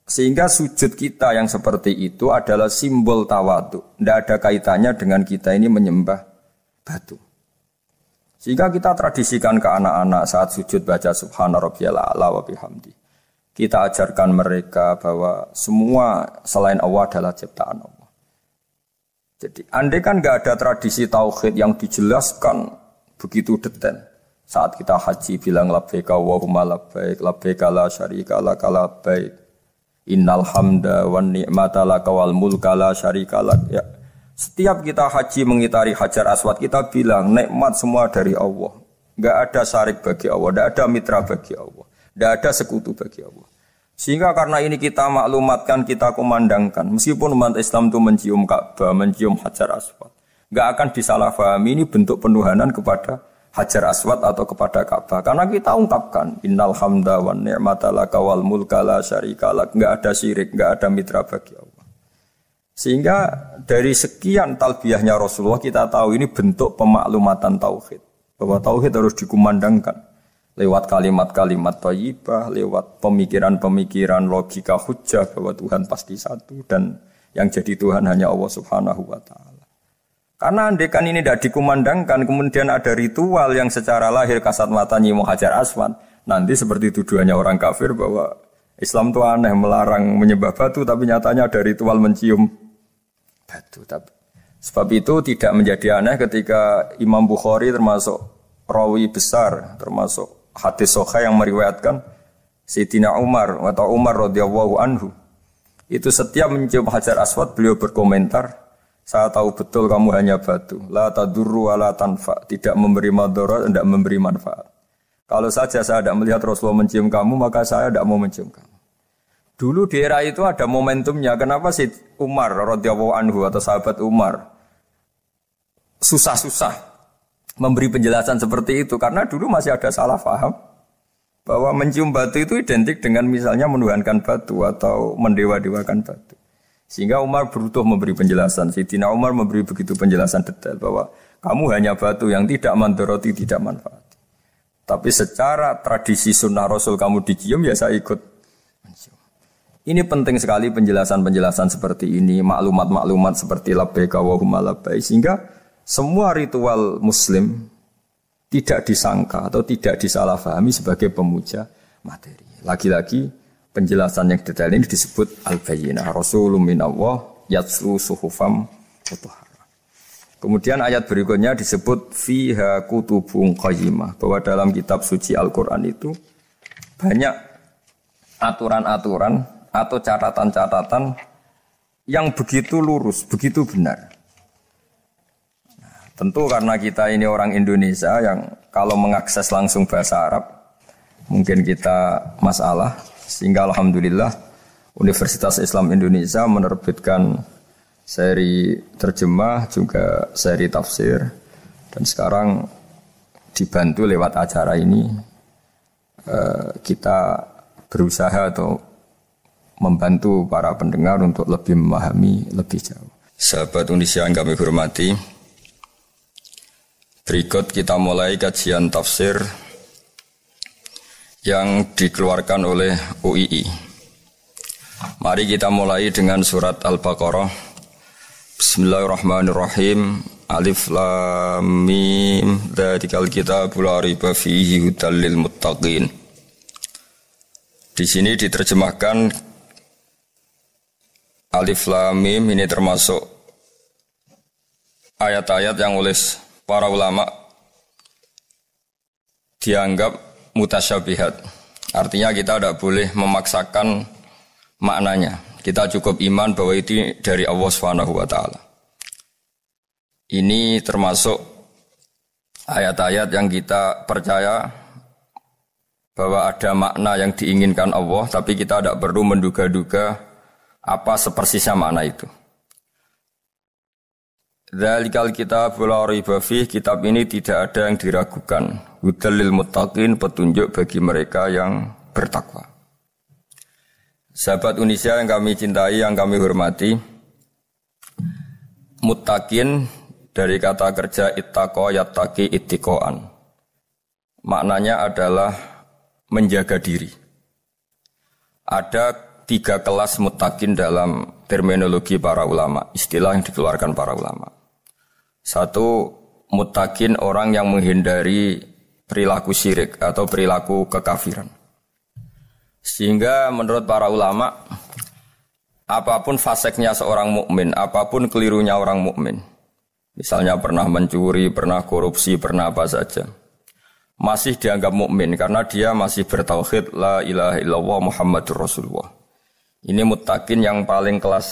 sehingga sujud kita yang seperti itu adalah simbol tawadhu. Tidak ada kaitannya dengan kita ini menyembah batu. Sehingga kita tradisikan ke anak-anak saat sujud baca subhana rabbiyal a'la wa bihamdi. Kita ajarkan mereka bahwa semua selain Allah adalah ciptaan Allah. Jadi andai kan nggak ada tradisi tauhid yang dijelaskan begitu detail. Saat kita haji bilang labbaika Allahumma labbaik, labbaika la syarika laka labbaik. Innal hamda wan ni'mata laka wal mulka la syarika lak. Ya. Setiap kita haji mengitari Hajar Aswad kita bilang nikmat semua dari Allah. Enggak ada syarik bagi Allah, enggak ada mitra bagi Allah, enggak ada sekutu bagi Allah. Sehingga karena ini kita maklumatkan, kita kumandangkan, meskipun umat Islam itu mencium Ka'bah, mencium Hajar Aswad, enggak akan disalahfahami ini bentuk penuhanan kepada Hajar Aswad atau kepada Ka'bah. Karena kita ungkapkan innal hamda wan ni'mata laka wal mulka la syarika lak. Enggak ada syirik, enggak ada mitra bagi Allah. Sehingga dari sekian talbiyahnya Rasulullah kita tahu ini bentuk pemaklumatan tauhid. Bahwa tauhid harus dikumandangkan lewat kalimat-kalimat thayyibah, lewat pemikiran-pemikiran logika hujjah bahwa Tuhan pasti satu dan yang jadi Tuhan hanya Allah Subhanahu wa taala. Karena andekan ini tidak dikumandangkan, kemudian ada ritual yang secara lahir kasat mata nyium Hajar Aswad. Nanti seperti tuduhannya orang kafir bahwa Islam itu aneh, melarang menyembah batu, tapi nyatanya ada ritual mencium batu. Sebab itu tidak menjadi aneh ketika Imam Bukhari termasuk rawi besar, termasuk hadis sahih yang meriwayatkan Sayyidina Umar atau Umar radhiyallahu anhu. Itu setiap mencium Hajar Aswad beliau berkomentar, saya tahu betul kamu hanya batu. La tadurru wa la tanfa. Tidak memberi madarat, tidak memberi manfaat. Kalau saja saya tidak melihat Rasulullah mencium kamu, maka saya tidak mau mencium kamu. Dulu di era itu ada momentumnya. Kenapa sih Umar radhiyallahu anhu atau sahabat Umar susah-susah memberi penjelasan seperti itu? Karena dulu masih ada salah paham bahwa mencium batu itu identik dengan misalnya menuhankan batu atau mendewa-dewakan batu. Sehingga Umar berutuh memberi penjelasan. Sayyidina Umar memberi begitu penjelasan detail bahwa kamu hanya batu yang tidak mandoroti, tidak manfaat. Tapi secara tradisi sunnah Rasul kamu dicium, ya saya ikut mencium. Ini penting sekali penjelasan-penjelasan seperti ini, maklumat-maklumat seperti labbaik Allahumma labbaik, sehingga semua ritual Muslim tidak disangka atau tidak disalahfahami sebagai pemuja materi. Lagi-lagi penjelasan yang detail ini disebut al-bayyinah. Rasulun minallah yatslu suhufam mutahharah. Kemudian ayat berikutnya disebut fiha kutubun qayyimah, bahwa dalam kitab suci Al-Qur'an itu banyak aturan-aturan atau catatan-catatan yang begitu lurus, begitu benar. Nah, tentu karena kita ini orang Indonesia yang kalau mengakses langsung bahasa Arab mungkin kita masalah, sehingga alhamdulillah Universitas Islam Indonesia menerbitkan seri terjemah juga seri tafsir, dan sekarang dibantu lewat acara ini kita berusaha atau membantu para pendengar untuk lebih memahami lebih jauh. Sahabat Indonesia yang kami hormati, berikut kita mulai kajian tafsir yang dikeluarkan oleh UII. Mari kita mulai dengan surat Al-Baqarah. Bismillahirrahmanirrahim. Alif Lam Mim. Dzalikal kitabul la raiba fihi hudal lil muttaqin. Di sini diterjemahkan Alif Lam Mim ini termasuk ayat-ayat yang oleh para ulama dianggap mutasyabihat. Artinya kita tidak boleh memaksakan maknanya. Kita cukup iman bahwa itu dari Allah Subhanahu wa taala. Ini termasuk ayat-ayat yang kita percaya bahwa ada makna yang diinginkan Allah, tapi kita tidak perlu menduga-duga apa sepersisnya makna itu. Dzalikal kitabul la raiba fihi, kitab ini tidak ada yang diragukan. Hudal lil muttaqin, petunjuk bagi mereka yang bertakwa. Sahabat Indonesia yang kami cintai, yang kami hormati, muttaqin dari kata kerja ittaqa yattaqi ittiqaan. Maknanya adalah menjaga diri. Ada 3 kelas muttaqin dalam terminologi para ulama, istilah yang dikeluarkan para ulama. 1, muttaqin orang yang menghindari perilaku syirik atau perilaku kekafiran. Sehingga menurut para ulama, apapun faseknya seorang mukmin, apapun kelirunya orang mukmin, misalnya pernah mencuri, pernah korupsi, pernah apa saja, masih dianggap mukmin karena dia masih bertauhid la ilaha illallah Muhammadur Rasulullah. Ini muttaqin yang paling kelas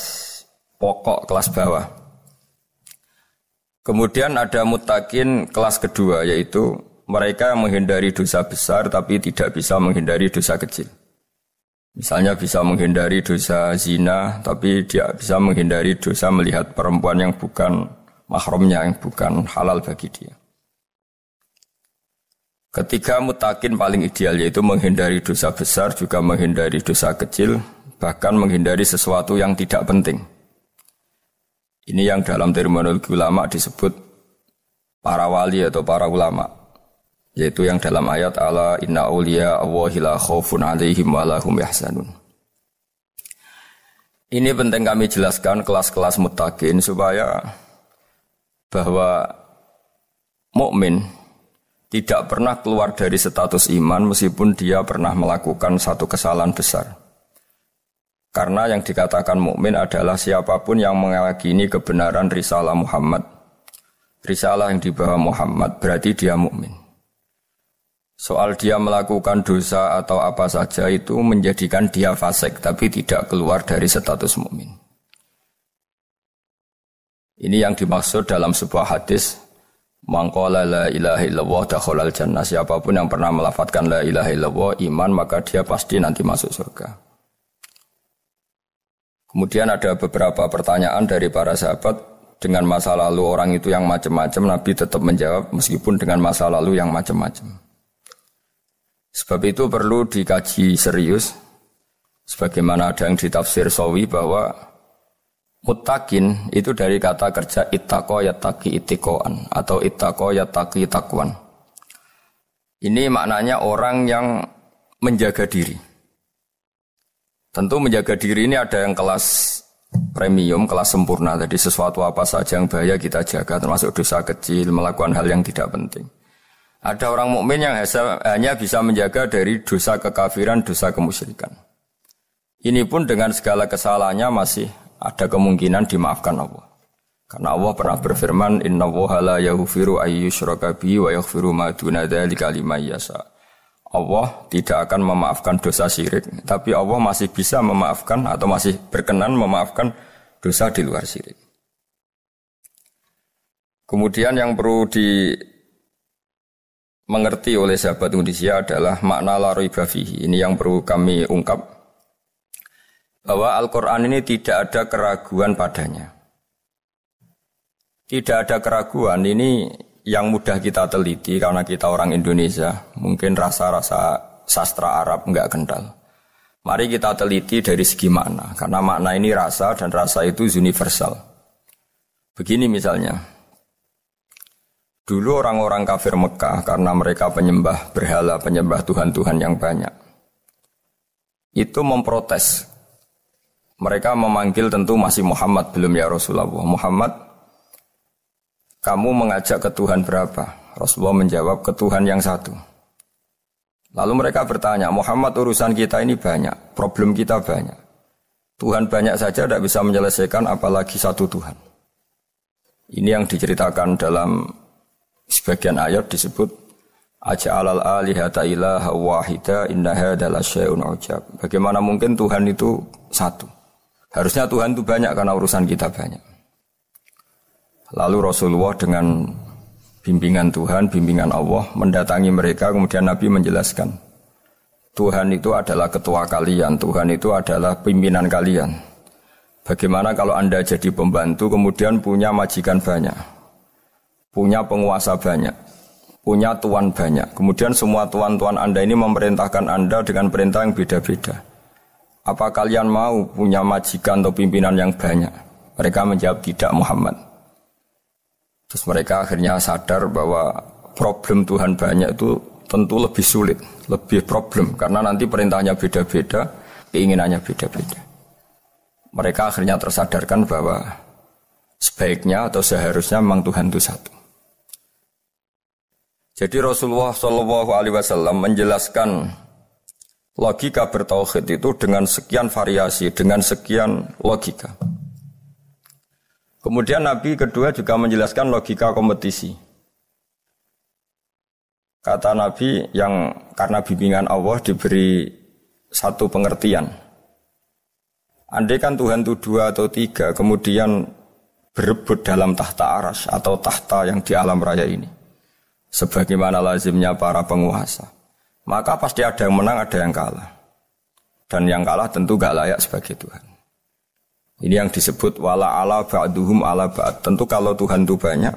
pokok, kelas bawah. Kemudian ada muttaqin kelas kedua, yaitu mereka yang menghindari dosa besar tapi tidak bisa menghindari dosa kecil. Misalnya bisa menghindari dosa zina, tapi dia bisa menghindari dosa melihat perempuan yang bukan mahramnya, yang bukan halal bagi dia. Ketiga muttaqin paling ideal, yaitu menghindari dosa besar, juga menghindari dosa kecil, bahkan menghindari sesuatu yang tidak penting. Ini yang dalam terminologi ulama disebut para wali atau para ulama. Yaitu yang dalam ayat ala inna awliya Allahi la khaufun alaihim wa lahum yahzanun. Ini penting kami jelaskan kelas-kelas muttaqin supaya bahwa mukmin tidak pernah keluar dari status iman meskipun dia pernah melakukan satu kesalahan besar. Karena yang dikatakan mukmin adalah siapapun yang meyakini kebenaran risalah Muhammad, risalah yang dibawa Muhammad, berarti dia mukmin. Soal dia melakukan dosa atau apa saja itu menjadikan dia fasik, tapi tidak keluar dari status mukmin. Ini yang dimaksud dalam sebuah hadis, man qala la ilaha illallah dakhalal jannah. Siapapun yang pernah melafadzkan la ilaha illallah iman, maka dia pasti nanti masuk surga. Kemudian ada beberapa pertanyaan dari para sahabat dengan masa lalu orang itu yang macam-macam, Nabi tetap menjawab meskipun dengan masa lalu yang macam-macam. Sebab itu perlu dikaji serius, sebagaimana ada yang ditafsir Sawi bahwa muttaqin itu dari kata kerja ittaqa yattaqi ittiqaan atau ittaqa yattaqi taqwan. Ini maknanya orang yang menjaga diri. Tentu menjaga diri ini ada yang kelas premium, kelas sempurna. Jadi sesuatu apa saja yang bahaya kita jaga, termasuk dosa kecil, melakukan hal yang tidak penting. Ada orang mukmin yang hanya bisa menjaga dari dosa kekafiran, dosa kemusyrikan. Ini pun dengan segala kesalahannya masih ada kemungkinan dimaafkan Allah. Karena Allah pernah berfirman, innallaha la yaghfiru ayyushraka bihi wa yaghfiru ma duna dzalika liman yasha. Allah tidak akan memaafkan dosa syirik, tapi Allah masih bisa memaafkan atau masih berkenan memaafkan dosa di luar syirik. Kemudian yang perlu dimengerti oleh sahabat Indonesia adalah makna la raiba fihi. Ini yang perlu kami ungkap, bahwa Al-Quran ini tidak ada keraguan padanya. Tidak ada keraguan, ini yang mudah kita teliti karena kita orang Indonesia, mungkin rasa-rasa sastra Arab enggak kental. Mari kita teliti dari segi makna, karena makna ini rasa dan rasa itu universal. Begini misalnya, dulu orang-orang kafir Mekah karena mereka penyembah berhala, penyembah Tuhan-Tuhan yang banyak, itu memprotes. Mereka memanggil tentu masih Muhammad, belum ya Rasulullah. Muhammad, kamu mengajak ke Tuhan berapa? Rasulullah menjawab, ke Tuhan yang satu. Lalu mereka bertanya, Muhammad, urusan kita ini banyak, problem kita banyak. Tuhan banyak saja tidak bisa menyelesaikan, apalagi satu Tuhan. Ini yang diceritakan dalam sebagian ayat disebut, Aja'alal alihata ilaha wahida inna hadza lasyai'un ujab. Bagaimana mungkin Tuhan itu satu? Harusnya Tuhan itu banyak karena urusan kita banyak. Lalu Rasulullah dengan bimbingan Tuhan, bimbingan Allah mendatangi mereka, kemudian Nabi menjelaskan, Tuhan itu adalah ketua kalian, Tuhan itu adalah pimpinan kalian. Bagaimana kalau Anda jadi pembantu kemudian punya majikan banyak, punya penguasa banyak, punya tuan banyak, kemudian semua tuan-tuan Anda ini memerintahkan Anda dengan perintah yang beda-beda. Apa kalian mau punya majikan atau pimpinan yang banyak? Mereka menjawab tidak, Muhammad. Terus mereka akhirnya sadar bahwa problem Tuhan banyak itu tentu lebih sulit, lebih problem. Karena nanti perintahnya beda-beda, keinginannya beda-beda. Mereka akhirnya tersadarkan bahwa sebaiknya atau seharusnya memang Tuhan itu satu. Jadi Rasulullah SAW menjelaskan logika bertauhid itu dengan sekian variasi, dengan sekian logika. Kemudian Nabi kedua juga menjelaskan logika kompetisi. Kata Nabi yang karena bimbingan Allah diberi satu pengertian. Andai kan Tuhan itu 2 atau 3, kemudian berebut dalam tahta aras atau tahta yang di alam raya ini. Sebagaimana lazimnya para penguasa. Maka pasti ada yang menang, ada yang kalah. Dan yang kalah tentu gak layak sebagai Tuhan. Ini yang disebut wala ala ba'duhum ala ba'd. Tentu kalau Tuhan itu banyak,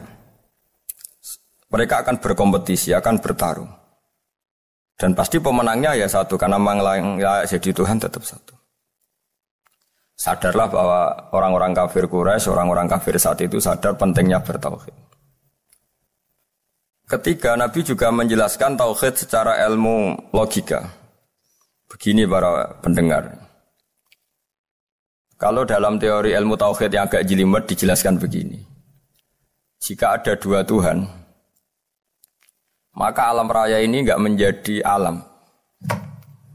mereka akan berkompetisi, akan bertarung. Dan pasti pemenangnya ya satu, karena memang yang layak jadi Tuhan tetap satu. Sadarlah bahwa orang-orang kafir Quraisy, orang-orang kafir saat itu sadar pentingnya bertauhid. Ketiga, Nabi juga menjelaskan tauhid secara ilmu logika. Begini para pendengar. Kalau dalam teori ilmu tauhid yang agak jelimet dijelaskan begini. Jika ada 2 Tuhan, maka alam raya ini enggak menjadi alam.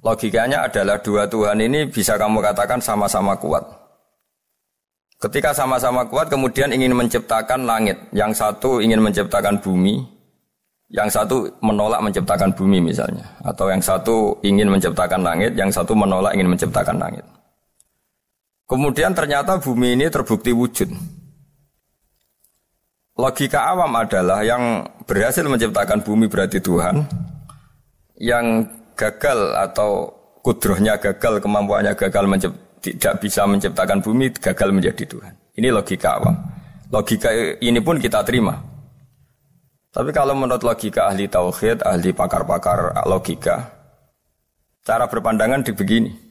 Logikanya adalah 2 Tuhan ini bisa kamu katakan sama-sama kuat. Ketika sama-sama kuat kemudian ingin menciptakan langit. Yang satu ingin menciptakan bumi, yang satu menolak menciptakan bumi misalnya. Atau yang satu ingin menciptakan langit, yang satu menolak ingin menciptakan langit. Kemudian ternyata bumi ini terbukti wujud. Logika awam adalah yang berhasil menciptakan bumi berarti Tuhan. Yang gagal atau kudrohnya gagal, kemampuannya gagal tidak bisa menciptakan bumi, gagal menjadi Tuhan. Ini logika awam. Logika ini pun kita terima. Tapi kalau menurut logika ahli tauhid, ahli pakar-pakar logika, cara berpandangan begini.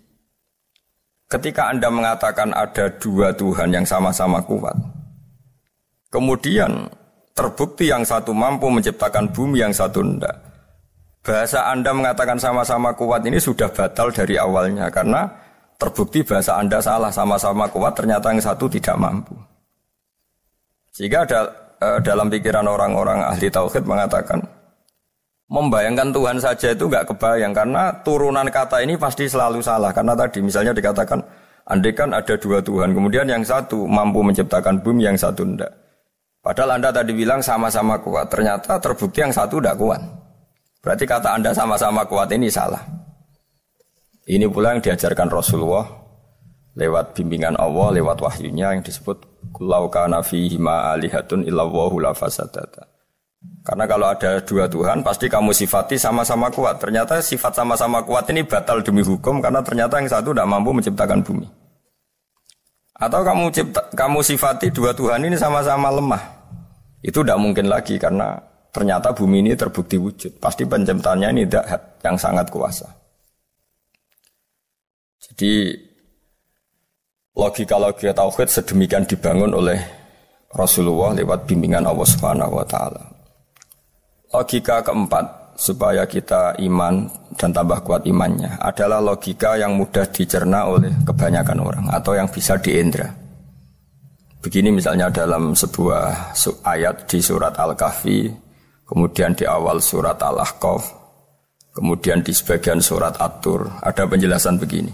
Ketika Anda mengatakan ada 2 Tuhan yang sama-sama kuat, kemudian terbukti yang satu mampu menciptakan bumi, yang satu tidak. Bahasa Anda mengatakan sama-sama kuat ini sudah batal dari awalnya, karena terbukti bahasa Anda salah, sama-sama kuat ternyata yang satu tidak mampu. Sehingga dalam pikiran orang-orang ahli tauhid mengatakan, Membayangkan Tuhan saja itu enggak kebayang karena turunan kata ini pasti selalu salah. Karena tadi misalnya dikatakan andai kan ada dua Tuhan, kemudian yang satu mampu menciptakan bumi, yang satu enggak. Padahal Anda tadi bilang sama-sama kuat, ternyata terbukti yang satu enggak kuat. Berarti kata Anda sama-sama kuat ini salah. Ini pula yang diajarkan Rasulullah lewat bimbingan Allah, lewat wahyunya yang disebut Lau kana fihi ma alihatun illallahu la fasadata. Karena kalau ada dua Tuhan, pasti kamu sifati sama-sama kuat. Ternyata sifat sama-sama kuat ini batal demi hukum, karena ternyata yang satu tidak mampu menciptakan bumi. Atau kamu sifati dua Tuhan ini sama-sama lemah. Itu tidak mungkin lagi, karena ternyata bumi ini terbukti wujud. Pasti penciptanya ini tidak yang sangat kuasa. Jadi logika-logika tauhid sedemikian dibangun oleh Rasulullah lewat bimbingan Allah Subhanahu wa taala. Logika keempat supaya kita iman dan tambah kuat imannya adalah logika yang mudah dicerna oleh kebanyakan orang atau yang bisa diindra. Begini misalnya dalam sebuah ayat di surat Al-Kahfi, kemudian di awal surat Al-Ahqaf, kemudian di sebagian surat At-Tur ada penjelasan begini.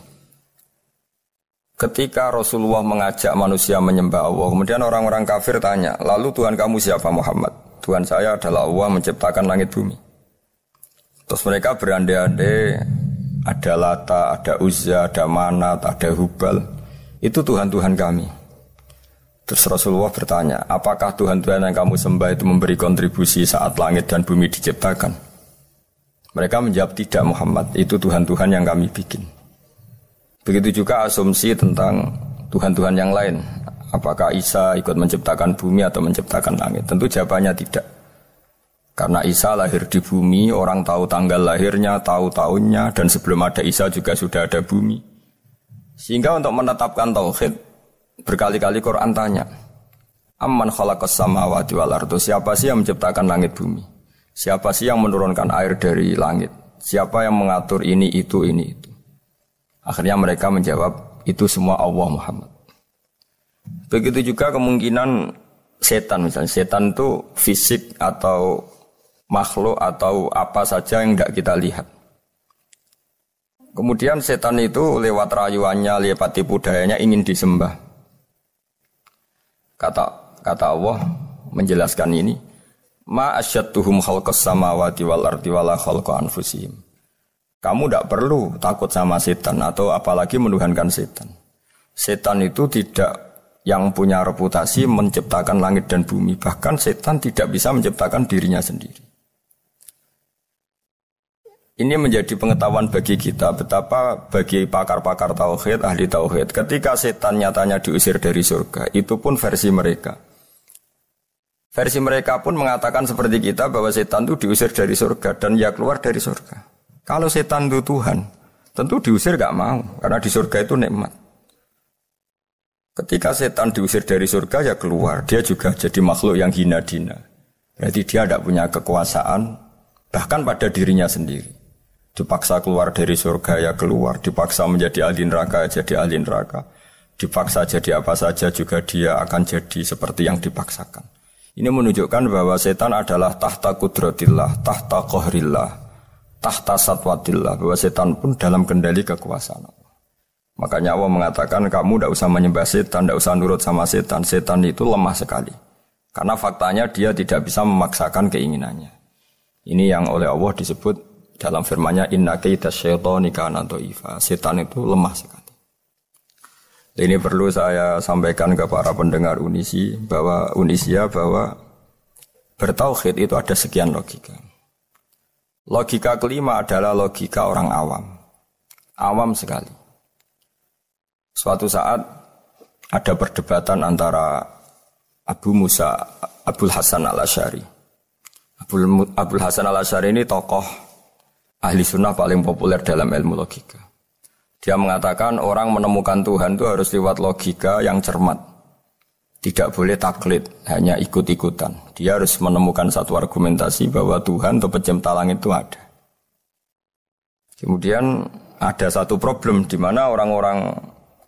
Ketika Rasulullah mengajak manusia menyembah Allah, kemudian orang-orang kafir tanya, lalu Tuhan kamu siapa Muhammad? Tuhan saya adalah Allah menciptakan langit bumi. Terus mereka berandai-andai, ada Lata, ada Uzza, ada Manat, ada Hubal. Itu Tuhan-Tuhan kami. Terus Rasulullah bertanya, apakah Tuhan-Tuhan yang kamu sembah itu memberi kontribusi saat langit dan bumi diciptakan? Mereka menjawab, tidak Muhammad, itu Tuhan-Tuhan yang kami bikin. Begitu juga asumsi tentang Tuhan-Tuhan yang lain. Apakah Isa ikut menciptakan bumi atau menciptakan langit? Tentu jawabannya tidak. Karena Isa lahir di bumi, orang tahu tanggal lahirnya, tahu tahunnya, dan sebelum ada Isa juga sudah ada bumi. Sehingga untuk menetapkan tauhid, berkali-kali Quran tanya, Amman khalaqas samawati wal ardu, siapa sih yang menciptakan langit bumi? Siapa sih yang menurunkan air dari langit? Siapa yang mengatur ini, itu. Akhirnya mereka menjawab, itu semua Allah Muhammad. Begitu juga kemungkinan setan, misalnya setan itu fisik atau makhluk atau apa saja yang tidak kita lihat. Kemudian setan itu lewat rayuannya, lewat tipu dayanya ingin disembah. Kata Allah menjelaskan ini, ma asyadduhum khalqas samawati wal ardi wala khalqa anfusihim. Kamu tidak perlu takut sama setan atau apalagi menuhankan setan. Setan itu tidak yang punya reputasi menciptakan langit dan bumi. Bahkan setan tidak bisa menciptakan dirinya sendiri. Ini menjadi pengetahuan bagi kita betapa bagi pakar-pakar tauhid, ahli tauhid, ketika setan nyatanya diusir dari surga, itu pun versi mereka. Versi mereka pun mengatakan seperti kita bahwa setan itu diusir dari surga dan ya keluar dari surga. Kalau setan itu Tuhan, tentu diusir gak mau, karena di surga itu nikmat. Ketika setan diusir dari surga ya keluar, dia juga jadi makhluk yang hina-dina. Berarti dia tidak punya kekuasaan, bahkan pada dirinya sendiri. Dipaksa keluar dari surga ya keluar, dipaksa menjadi ahli neraka jadi ahli neraka, dipaksa jadi apa saja juga dia akan jadi seperti yang dipaksakan. Ini menunjukkan bahwa setan adalah tahta kudratillah, tahta qahrillah, tahta satwatillah, bahwa setan pun dalam kendali kekuasaan Allah. Makanya Allah mengatakan kamu tidak usah menyembah setan, tidak usah nurut sama setan. Setan itu lemah sekali. Karena faktanya dia tidak bisa memaksakan keinginannya. Ini yang oleh Allah disebut dalam firman-Nya inna kaidasyaitani kana dhaifa. Setan itu lemah sekali. Ini perlu saya sampaikan ke para pendengar Unisia bahwa bertauhid itu ada sekian logika. Logika kelima adalah logika orang awam. Awam sekali. Suatu saat ada perdebatan antara Abul Hasan al-Asy'ari. Abul Hasan al-Asy'ari ini tokoh ahli sunnah paling populer dalam ilmu logika. Dia mengatakan orang menemukan Tuhan itu harus lewat logika yang cermat. Tidak boleh taklid, hanya ikut-ikutan. Dia harus menemukan satu argumentasi bahwa Tuhan atau pencipta langit itu ada. Kemudian ada satu problem di mana orang-orang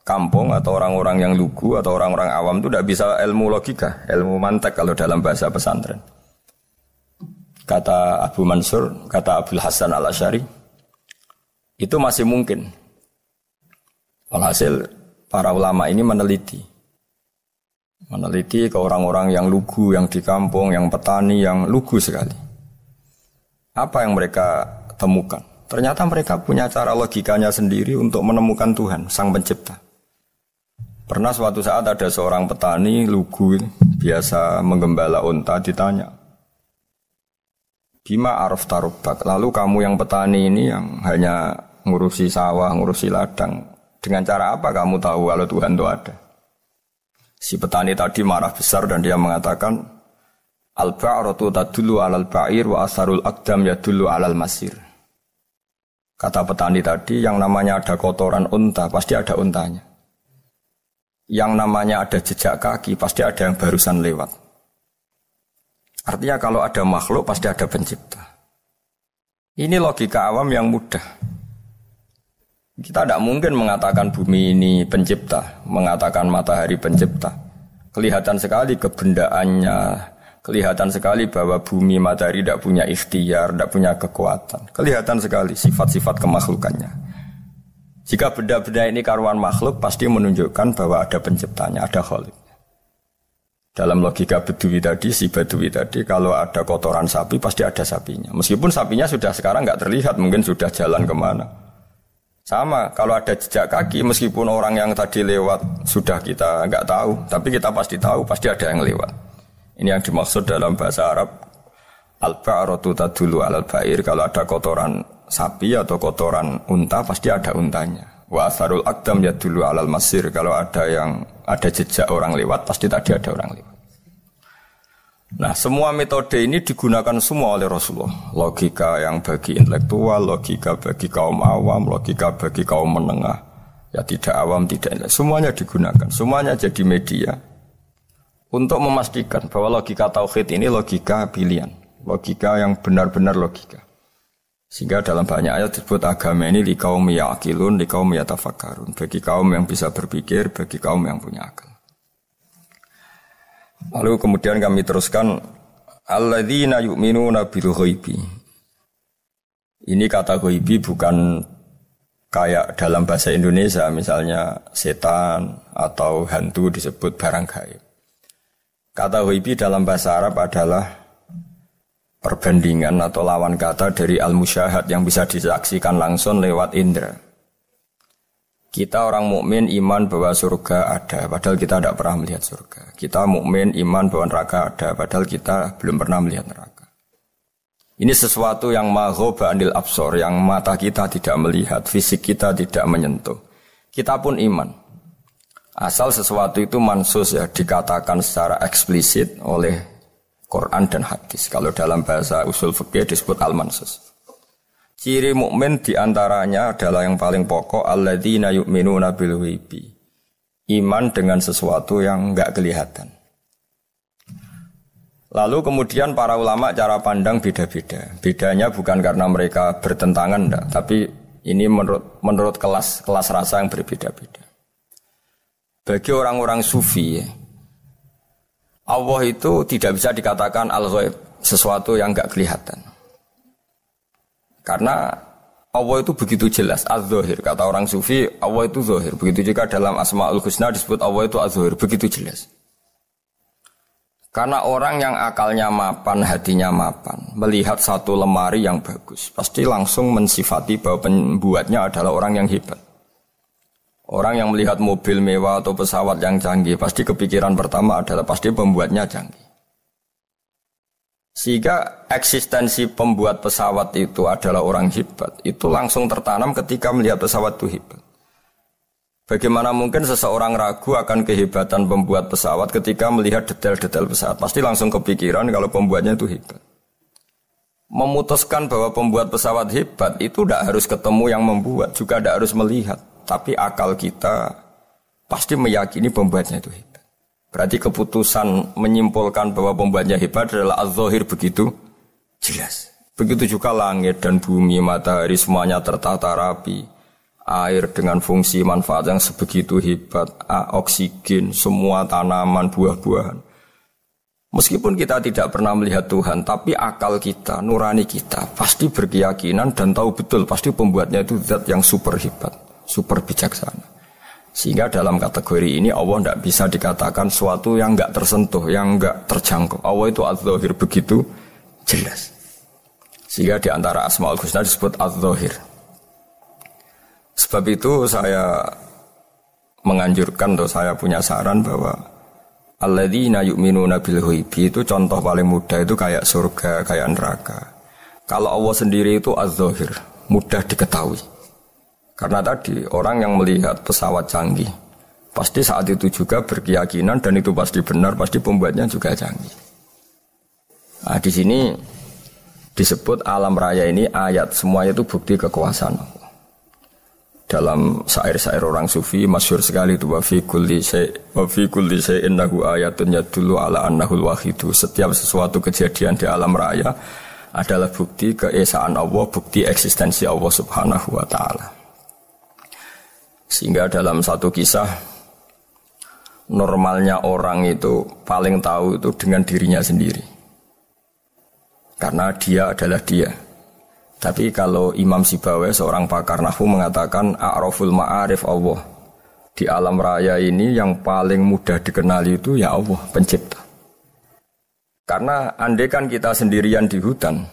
kampung atau orang-orang yang lugu atau orang-orang awam itu tidak bisa ilmu logika, ilmu mantek kalau dalam bahasa pesantren. kata Abu Mansur, kata Abdul Hasan Al-Asy'ari, itu masih mungkin. Walhasil para ulama ini meneliti ke orang-orang yang lugu, yang di kampung, yang petani, yang lugu sekali. Apa yang mereka temukan? Ternyata mereka punya cara logikanya sendiri untuk menemukan Tuhan, Sang Pencipta. Pernah suatu saat ada seorang petani lugu, biasa menggembala unta, ditanya, Bima araf tarubak, lalu kamu yang petani ini yang hanya ngurusi sawah, ngurusi ladang, dengan cara apa kamu tahu kalau Tuhan itu ada? Si petani tadi marah besar dan dia mengatakan, Al-ba'ratu tadullu alal ba'ir wa asarul aqdam yadullu alal masir. Kata petani tadi, yang namanya ada kotoran unta, pasti ada untanya. Yang namanya ada jejak kaki, pasti ada yang barusan lewat. Artinya kalau ada makhluk, pasti ada pencipta. Ini logika awam yang mudah. Kita tidak mungkin mengatakan bumi ini pencipta, mengatakan matahari pencipta. Kelihatan sekali kebendaannya, kelihatan sekali bahwa bumi matahari tidak punya ikhtiar, tidak punya kekuatan. Kelihatan sekali sifat-sifat kemakhlukannya. Jika benda-benda ini karuan makhluk, pasti menunjukkan bahwa ada penciptanya, ada khalik. Dalam logika Bedui tadi, si Bedui tadi, kalau ada kotoran sapi, pasti ada sapinya. Meskipun sapinya sudah sekarang nggak terlihat, mungkin sudah jalan kemana. Sama, kalau ada jejak kaki, meskipun orang yang tadi lewat sudah kita nggak tahu, tapi kita pasti tahu, pasti ada yang lewat. Ini yang dimaksud dalam bahasa Arab, al-ba'ratu tadullu alal ba'ir, kalau ada kotoran sapi atau kotoran unta, pasti ada untanya. Wa asarul aqdam yadullu alal masir, kalau ada jejak orang lewat, pasti tadi ada orang lewat. Nah, semua metode ini digunakan semua oleh Rasulullah. Logika yang bagi intelektual, logika bagi kaum awam, logika bagi kaum menengah, ya tidak awam, tidak intelektual, semuanya digunakan, semuanya jadi media untuk memastikan bahwa logika tauhid ini logika pilihan, logika yang benar-benar logika. Sehingga dalam banyak ayat disebut agama ini li kaum ya'qilun, li kaum yatafakkarun, bagi kaum yang bisa berpikir, bagi kaum yang punya akal. Lalu kemudian kami teruskan alladzina yu'minuna bil ghaibi. Ini kata ghaibi bukan kayak dalam bahasa Indonesia misalnya setan atau hantu disebut barang gaib. Kata ghaibi dalam bahasa Arab adalah perbandingan atau lawan kata dari al-musyahad yang bisa disaksikan langsung lewat indera. Kita orang mukmin iman bahwa surga ada, padahal kita tidak pernah melihat surga. Kita mukmin iman bahwa neraka ada, padahal kita belum pernah melihat neraka. Ini sesuatu yang maghoba anil absor, yang mata kita tidak melihat, fisik kita tidak menyentuh. Kita pun iman. Asal sesuatu itu mansus ya, dikatakan secara eksplisit oleh Quran dan hadis. Kalau dalam bahasa usul fikih disebut al-mansus. Ciri mukmin diantaranya adalah yang paling pokok alladzina yu'minuna bil ghaibi. Iman dengan sesuatu yang enggak kelihatan. Lalu kemudian para ulama cara pandang beda-beda. Bedanya bukan karena mereka bertentangan enggak, tapi ini menurut kelas rasa yang berbeda-beda. Bagi orang-orang sufi ya, Allah itu tidak bisa dikatakan al-ghaib, sesuatu yang enggak kelihatan. Karena Allah itu begitu jelas, az-zahir. Kata orang sufi, Allah itu zahir. Begitu juga dalam Asma'ul Husna disebut Allah itu az-zahir. Begitu jelas. Karena orang yang akalnya mapan, hatinya mapan, melihat satu lemari yang bagus, pasti langsung mensifati bahwa pembuatnya adalah orang yang hebat. Orang yang melihat mobil mewah atau pesawat yang canggih, pasti kepikiran pertama adalah pasti pembuatnya canggih. Sehingga eksistensi pembuat pesawat itu adalah orang hebat, itu langsung tertanam ketika melihat pesawat itu hebat. Bagaimana mungkin seseorang ragu akan kehebatan pembuat pesawat ketika melihat detail-detail pesawat? Pasti langsung kepikiran kalau pembuatnya itu hebat. Memutuskan bahwa pembuat pesawat hebat itu tidak harus ketemu yang membuat, juga tidak harus melihat. Tapi akal kita pasti meyakini pembuatnya itu hebat. Berarti keputusan menyimpulkan bahwa pembuatnya hebat adalah az-zahir begitu jelas. Begitu juga langit dan bumi, matahari semuanya tertata rapi. Air dengan fungsi manfaat yang sebegitu hebat, oksigen, semua tanaman, buah-buahan. Meskipun kita tidak pernah melihat Tuhan, tapi akal kita, nurani kita pasti berkeyakinan dan tahu betul pasti pembuatnya itu zat yang super hebat, super bijaksana. Sehingga dalam kategori ini Allah tidak bisa dikatakan suatu yang enggak tersentuh, yang enggak terjangkau. Allah itu az-zahir begitu jelas. Sehingga di antara Asmaul Husna disebut az-zahir. Sebab itu saya menganjurkan atau saya punya saran bahwa alladzina yu'minuna bil ghaibi itu contoh paling mudah itu kayak surga, kayak neraka. Kalau Allah sendiri itu az-zahir, mudah diketahui. Karena tadi orang yang melihat pesawat canggih pasti saat itu juga berkeyakinan dan itu pasti benar, pasti pembuatnya juga canggih. Nah, di sini disebut alam raya ini ayat, semuanya itu bukti kekuasaan Allah. Dalam syair-syair orang sufi masyhur sekali itu wa fi kulli syai'in innahu ayatun yadullu ala annahul wahidu. Setiap sesuatu kejadian di alam raya adalah bukti keesaan Allah, bukti eksistensi Allah Subhanahu wa taala. Sehingga dalam satu kisah normalnya orang itu paling tahu itu dengan dirinya sendiri. Karena dia adalah dia. Tapi kalau Imam Sibawai seorang pakar nahwu mengatakan a'raful ma'arif Allah. Di alam raya ini yang paling mudah dikenali itu ya Allah, pencipta. Karena andaikan kita sendirian di hutan,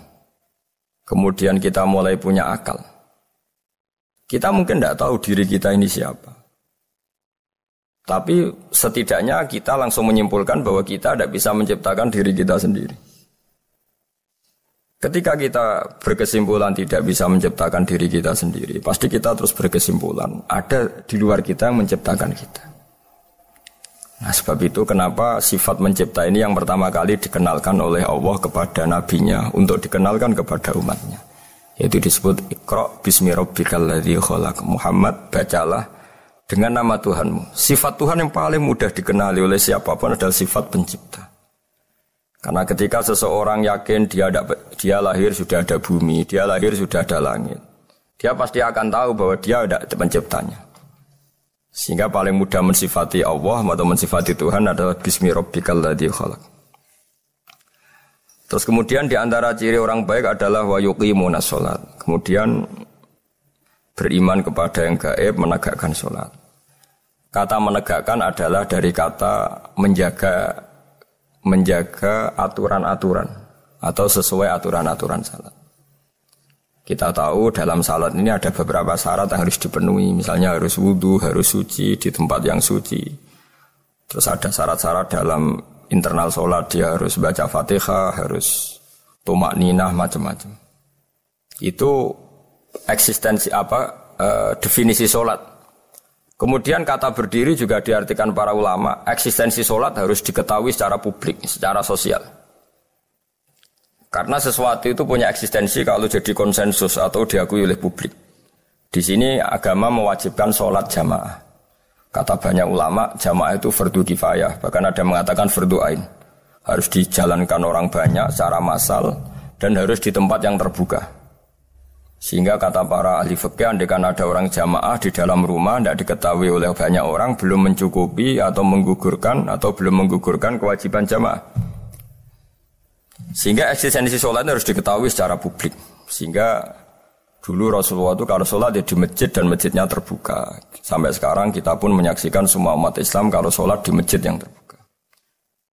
kemudian kita mulai punya akal, kita mungkin tidak tahu diri kita ini siapa. Tapi setidaknya kita langsung menyimpulkan bahwa kita tidak bisa menciptakan diri kita sendiri. Ketika kita berkesimpulan tidak bisa menciptakan diri kita sendiri, pasti kita terus berkesimpulan ada di luar kita yang menciptakan kita. Nah, sebab itu kenapa sifat mencipta ini yang pertama kali dikenalkan oleh Allah kepada nabinya untuk dikenalkan kepada umatnya. Yaitu disebut Iqra bismi rabbikal ladzi khalaq. Muhammad, bacalah dengan nama Tuhanmu. Sifat Tuhan yang paling mudah dikenali oleh siapapun adalah sifat pencipta. Karena ketika seseorang yakin dia lahir sudah ada bumi, dia lahir sudah ada langit, dia pasti akan tahu bahwa dia ada penciptanya. Sehingga paling mudah mensifati Allah atau mensifati Tuhan adalah bismi rabbikal ladzi khalaq. Terus kemudian di antara ciri orang baik adalah wa yuqimunas shalat. Kemudian beriman kepada yang gaib, menegakkan salat. Kata menegakkan adalah dari kata menjaga aturan-aturan atau sesuai aturan-aturan salat. Kita tahu dalam salat ini ada beberapa syarat yang harus dipenuhi. Misalnya harus wudu, harus suci di tempat yang suci. Terus ada syarat-syarat dalam internal salat, dia harus baca Fatihah, harus tumakninah, macam-macam. Itu eksistensi definisi salat. Kemudian kata berdiri juga diartikan para ulama, eksistensi sholat harus diketahui secara publik, secara sosial. Karena sesuatu itu punya eksistensi kalau jadi konsensus atau diakui oleh publik. Di sini agama mewajibkan sholat jamaah. Kata banyak ulama, jamaah itu fardu kifayah, bahkan ada mengatakan fardu ain. Harus dijalankan orang banyak secara massal dan harus di tempat yang terbuka. Sehingga kata para ahli fikih, andaikan ada orang jamaah di dalam rumah tidak diketahui oleh banyak orang, belum mencukupi atau belum menggugurkan kewajiban jamaah. Sehingga eksistensi sholat harus diketahui secara publik. Sehingga dulu Rasulullah itu kalau sholat di masjid dan masjidnya terbuka. Sampai sekarang kita pun menyaksikan semua umat Islam kalau sholat di masjid yang terbuka.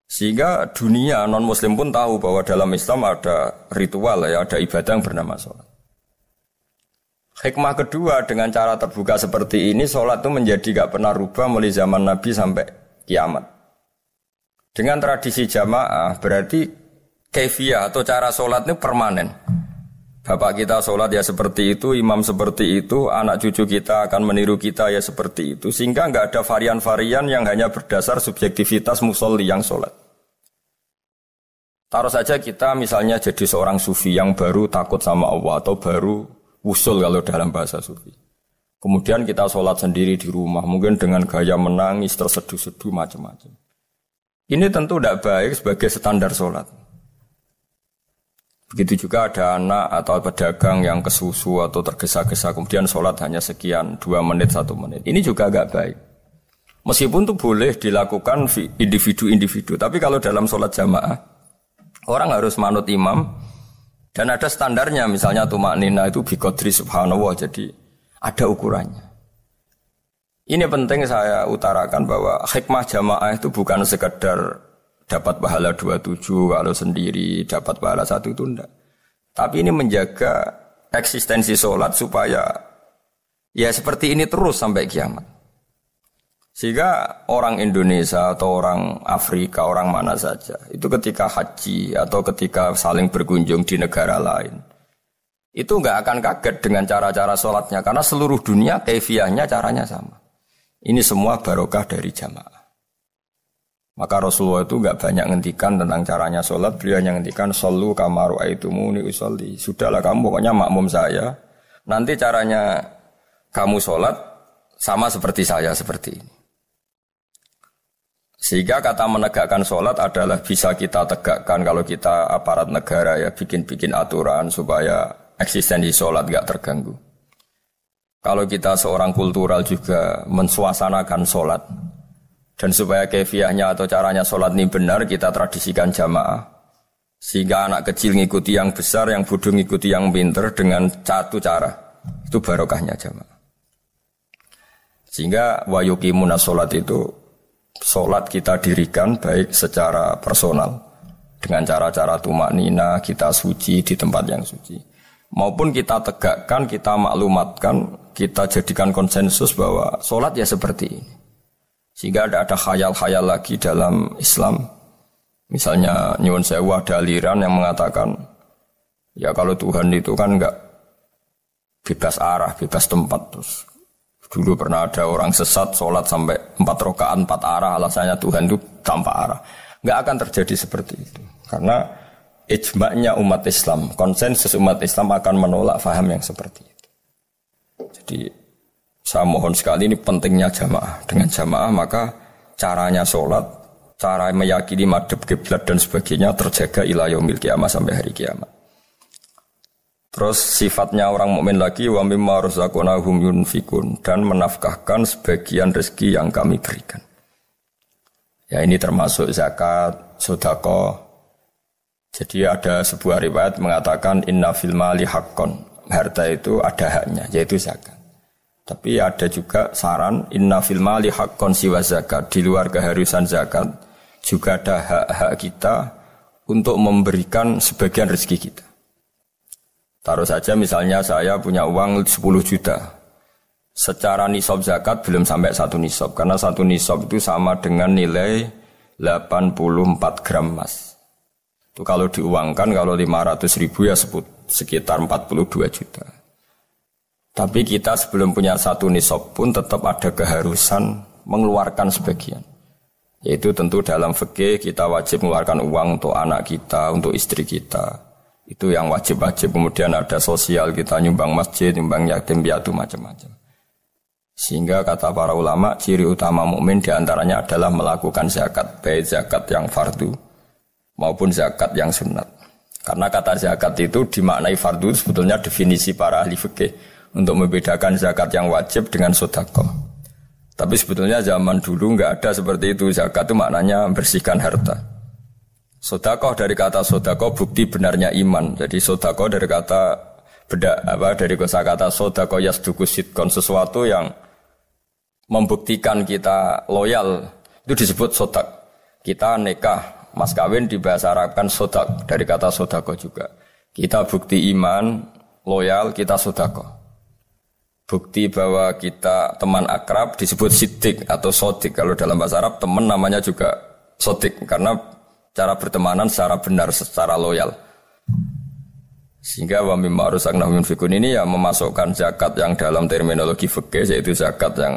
Sehingga dunia non muslim pun tahu bahwa dalam Islam ada ritual, ada ibadah yang bernama sholat. Hikmah kedua dengan cara terbuka seperti ini, sholat itu menjadi gak pernah rubah mulai zaman Nabi sampai kiamat. Dengan tradisi jamaah berarti kaifiyah atau cara sholat ini permanen. Bapak kita sholat ya seperti itu, imam seperti itu, anak cucu kita akan meniru kita ya seperti itu. Sehingga gak ada varian-varian yang hanya berdasar subjektivitas musolli yang sholat. Taruh saja kita misalnya jadi seorang sufi yang baru takut sama Allah atau baru usul kalau dalam bahasa sufi. Kemudian kita sholat sendiri di rumah, mungkin dengan gaya menangis, terseduh-seduh, macam-macam. Ini tentu tidak baik sebagai standar sholat. Begitu juga ada anak atau pedagang yang kesusu atau tergesa-gesa, kemudian sholat hanya sekian, 2 menit, 1 menit. Ini juga agak baik. Meskipun itu boleh dilakukan individu-individu, tapi kalau dalam sholat jamaah, orang harus manut imam, dan ada standarnya, misalnya tumaknina itu biqadri subhanallah, jadi ada ukurannya. Ini penting saya utarakan bahwa hikmah jamaah itu bukan sekedar dapat pahala 27, kalau sendiri dapat pahala 1 itu enggak. Tapi ini menjaga eksistensi sholat supaya ya seperti ini terus sampai kiamat. Sehingga orang Indonesia atau orang Afrika, orang mana saja, itu ketika haji atau ketika saling berkunjung di negara lain, itu enggak akan kaget dengan cara-cara sholatnya, karena seluruh dunia kaifiyahnya caranya sama. Ini semua barokah dari jamaah. Maka Rasulullah itu enggak banyak ngendikan tentang caranya sholat, beliau hanya ngendikan shollu kama ra'aitumuni usolli. Sudahlah kamu pokoknya makmum saya, nanti caranya kamu sholat sama seperti saya seperti ini. Sehingga kata menegakkan sholat adalah bisa kita tegakkan kalau kita aparat negara ya bikin-bikin aturan supaya eksistensi sholat gak terganggu. Kalau kita seorang kultural juga mensuasanakan sholat dan supaya kefiahnya atau caranya sholat ini benar kita tradisikan jamaah. Sehingga anak kecil ngikuti yang besar, yang bodoh ngikuti yang pinter dengan satu cara. Itu barokahnya jamaah. Sehingga wa yuqimuna sholat itu sholat kita dirikan baik secara personal dengan cara-cara tumaknina, kita suci di tempat yang suci, maupun kita tegakkan, kita maklumatkan, kita jadikan konsensus bahwa sholat ya seperti ini. Sehingga ada khayal-khayal lagi dalam Islam. Misalnya nyuwun sewu ada aliran yang mengatakan ya kalau Tuhan itu kan enggak bebas arah, bebas tempat. Terus dulu pernah ada orang sesat sholat sampai 4 rakaat 4 arah, alasannya Tuhan itu tanpa arah. Enggak akan terjadi seperti itu. Karena ijma'nya umat Islam, konsensus umat Islam akan menolak faham yang seperti itu. Jadi saya mohon sekali, ini pentingnya jamaah. Dengan jamaah maka caranya sholat, cara meyakini madhab kiblat dan sebagainya terjaga ila yaumil qiyamah sampai hari kiamat. Terus sifatnya orang mukmin lagi wa mimma razaqnahum yunfikun, dan menafkahkan sebagian rezeki yang kami berikan. Ya ini termasuk zakat, sedekah. Jadi ada sebuah riwayat mengatakan inna fil mali haqqon, harta itu ada haknya yaitu zakat. Tapi ada juga saran inna fil mali haqqon siwa zakat, di luar keharusan zakat juga ada hak-hak kita untuk memberikan sebagian rezeki kita. Taruh saja misalnya saya punya uang 10 juta. Secara nisab zakat belum sampai 1 nisab. Karena 1 nisab itu sama dengan nilai 84 gram emas. Itu kalau diuangkan, kalau 500 ribu ya sekitar 42 juta. Tapi kita sebelum punya 1 nisab pun tetap ada keharusan mengeluarkan sebagian. Yaitu tentu dalam fikih kita wajib mengeluarkan uang untuk anak kita, untuk istri kita. Itu yang wajib-wajib. Kemudian ada sosial, kita nyumbang masjid, nyumbang yatim piatu, macam-macam. Sehingga kata para ulama, ciri utama mukmin diantaranya adalah melakukan zakat, baik zakat yang fardu maupun zakat yang sunat. Karena kata zakat itu dimaknai fardu, sebetulnya definisi para ahli fikih untuk membedakan zakat yang wajib dengan sedekah. Tapi sebetulnya zaman dulu enggak ada seperti itu. Zakat itu maknanya membersihkan harta. Sedekah dari kata sedekah bukti benarnya iman. Jadi sedekah dari kata dari kosakata sedekah yasduqu sidqan, sesuatu yang membuktikan kita loyal itu disebut sedekah. Kita nikah, mas kawin di bahasa Arab kan sedekah dari kata sedekah juga. Kita bukti iman, loyal, kita sedekah. Bukti bahwa kita teman akrab disebut siddiq atau sodik. Kalau dalam bahasa Arab teman namanya juga sodik karena cara bertemanan secara benar, secara loyal. Sehingga wa mimma razaqnahum yunfikun ini ya memasukkan zakat yang dalam terminologi fikih yaitu zakat yang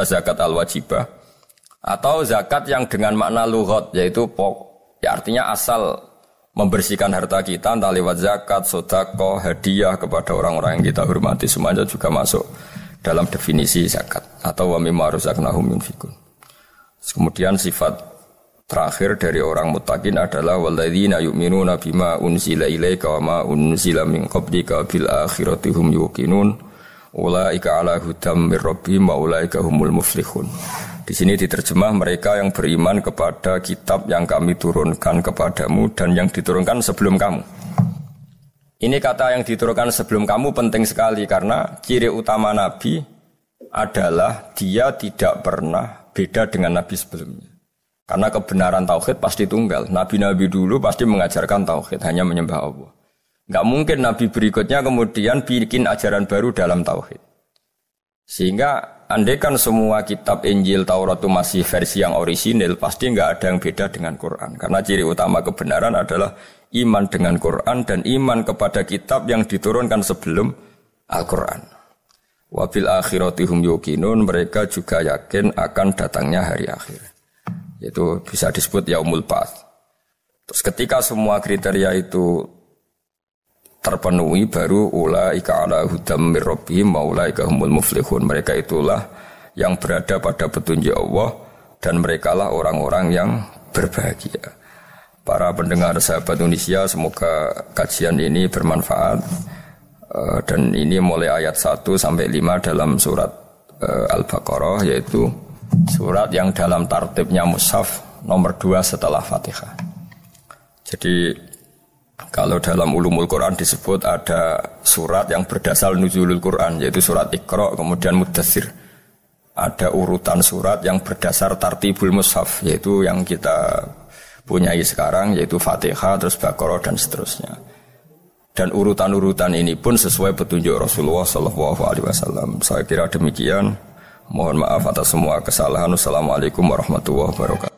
zakat al-wajibah atau zakat yang dengan makna lughat yaitu ya artinya asal membersihkan harta kita entah lewat zakat, sedekah, hadiah kepada orang-orang yang kita hormati, semuanya juga masuk dalam definisi zakat atau wa mimma razaqnahum yunfikun. Kemudian sifat terakhir dari orang muttaqin adalah walladzina yu'minuna bima unzila ilaika wa ma unzila min qablika bil akhirati hum yuqinun ulaika ala hudam mir rabbihim wa ulaika humul muflihun. Di sini diterjemah mereka yang beriman kepada kitab yang kami turunkan kepadamu dan yang diturunkan sebelum kamu. Ini kata yang diturunkan sebelum kamu penting sekali karena ciri utama Nabi adalah dia tidak pernah beda dengan Nabi sebelumnya. Karena kebenaran tauhid pasti tunggal. Nabi-nabi dulu pasti mengajarkan tauhid, hanya menyembah Allah. Enggak mungkin Nabi berikutnya kemudian bikin ajaran baru dalam tauhid. Sehingga andaikan semua kitab Injil, Taurat itu masih versi yang orisinil, pasti enggak ada yang beda dengan Quran. Karena ciri utama kebenaran adalah iman dengan Quran dan iman kepada kitab yang diturunkan sebelum Al-Quran. Wabil akhirati hum yuqinun, mereka juga yakin akan datangnya hari akhir. Itu bisa disebut yaumul ba'ts. Terus ketika semua kriteria itu terpenuhi, baru ulaika ala hudam mir rabbihim wa ulaika humul muflihun. Mereka itulah yang berada pada petunjuk Allah dan merekalah orang-orang yang berbahagia. Para pendengar sahabat Indonesia, semoga kajian ini bermanfaat. Dan ini mulai ayat 1 sampai 5 dalam surat Al-Baqarah, yaitu surat yang dalam tartibnya mushaf nomor 2 setelah Fatihah. Jadi kalau dalam ulumul Quran disebut ada surat yang berdasar nuzulul Quran, yaitu surat Iqra, kemudian Muddatsir. Ada urutan surat yang berdasar tartibul mushaf, yaitu yang kita punyai sekarang, yaitu Fatihah, terus Baqarah dan seterusnya. Dan urutan-urutan ini pun sesuai petunjuk Rasulullah SAW. Saya kira demikian. Mohon maaf atas semua kesalahan. Wassalamualaikum warahmatullahi wabarakatuh.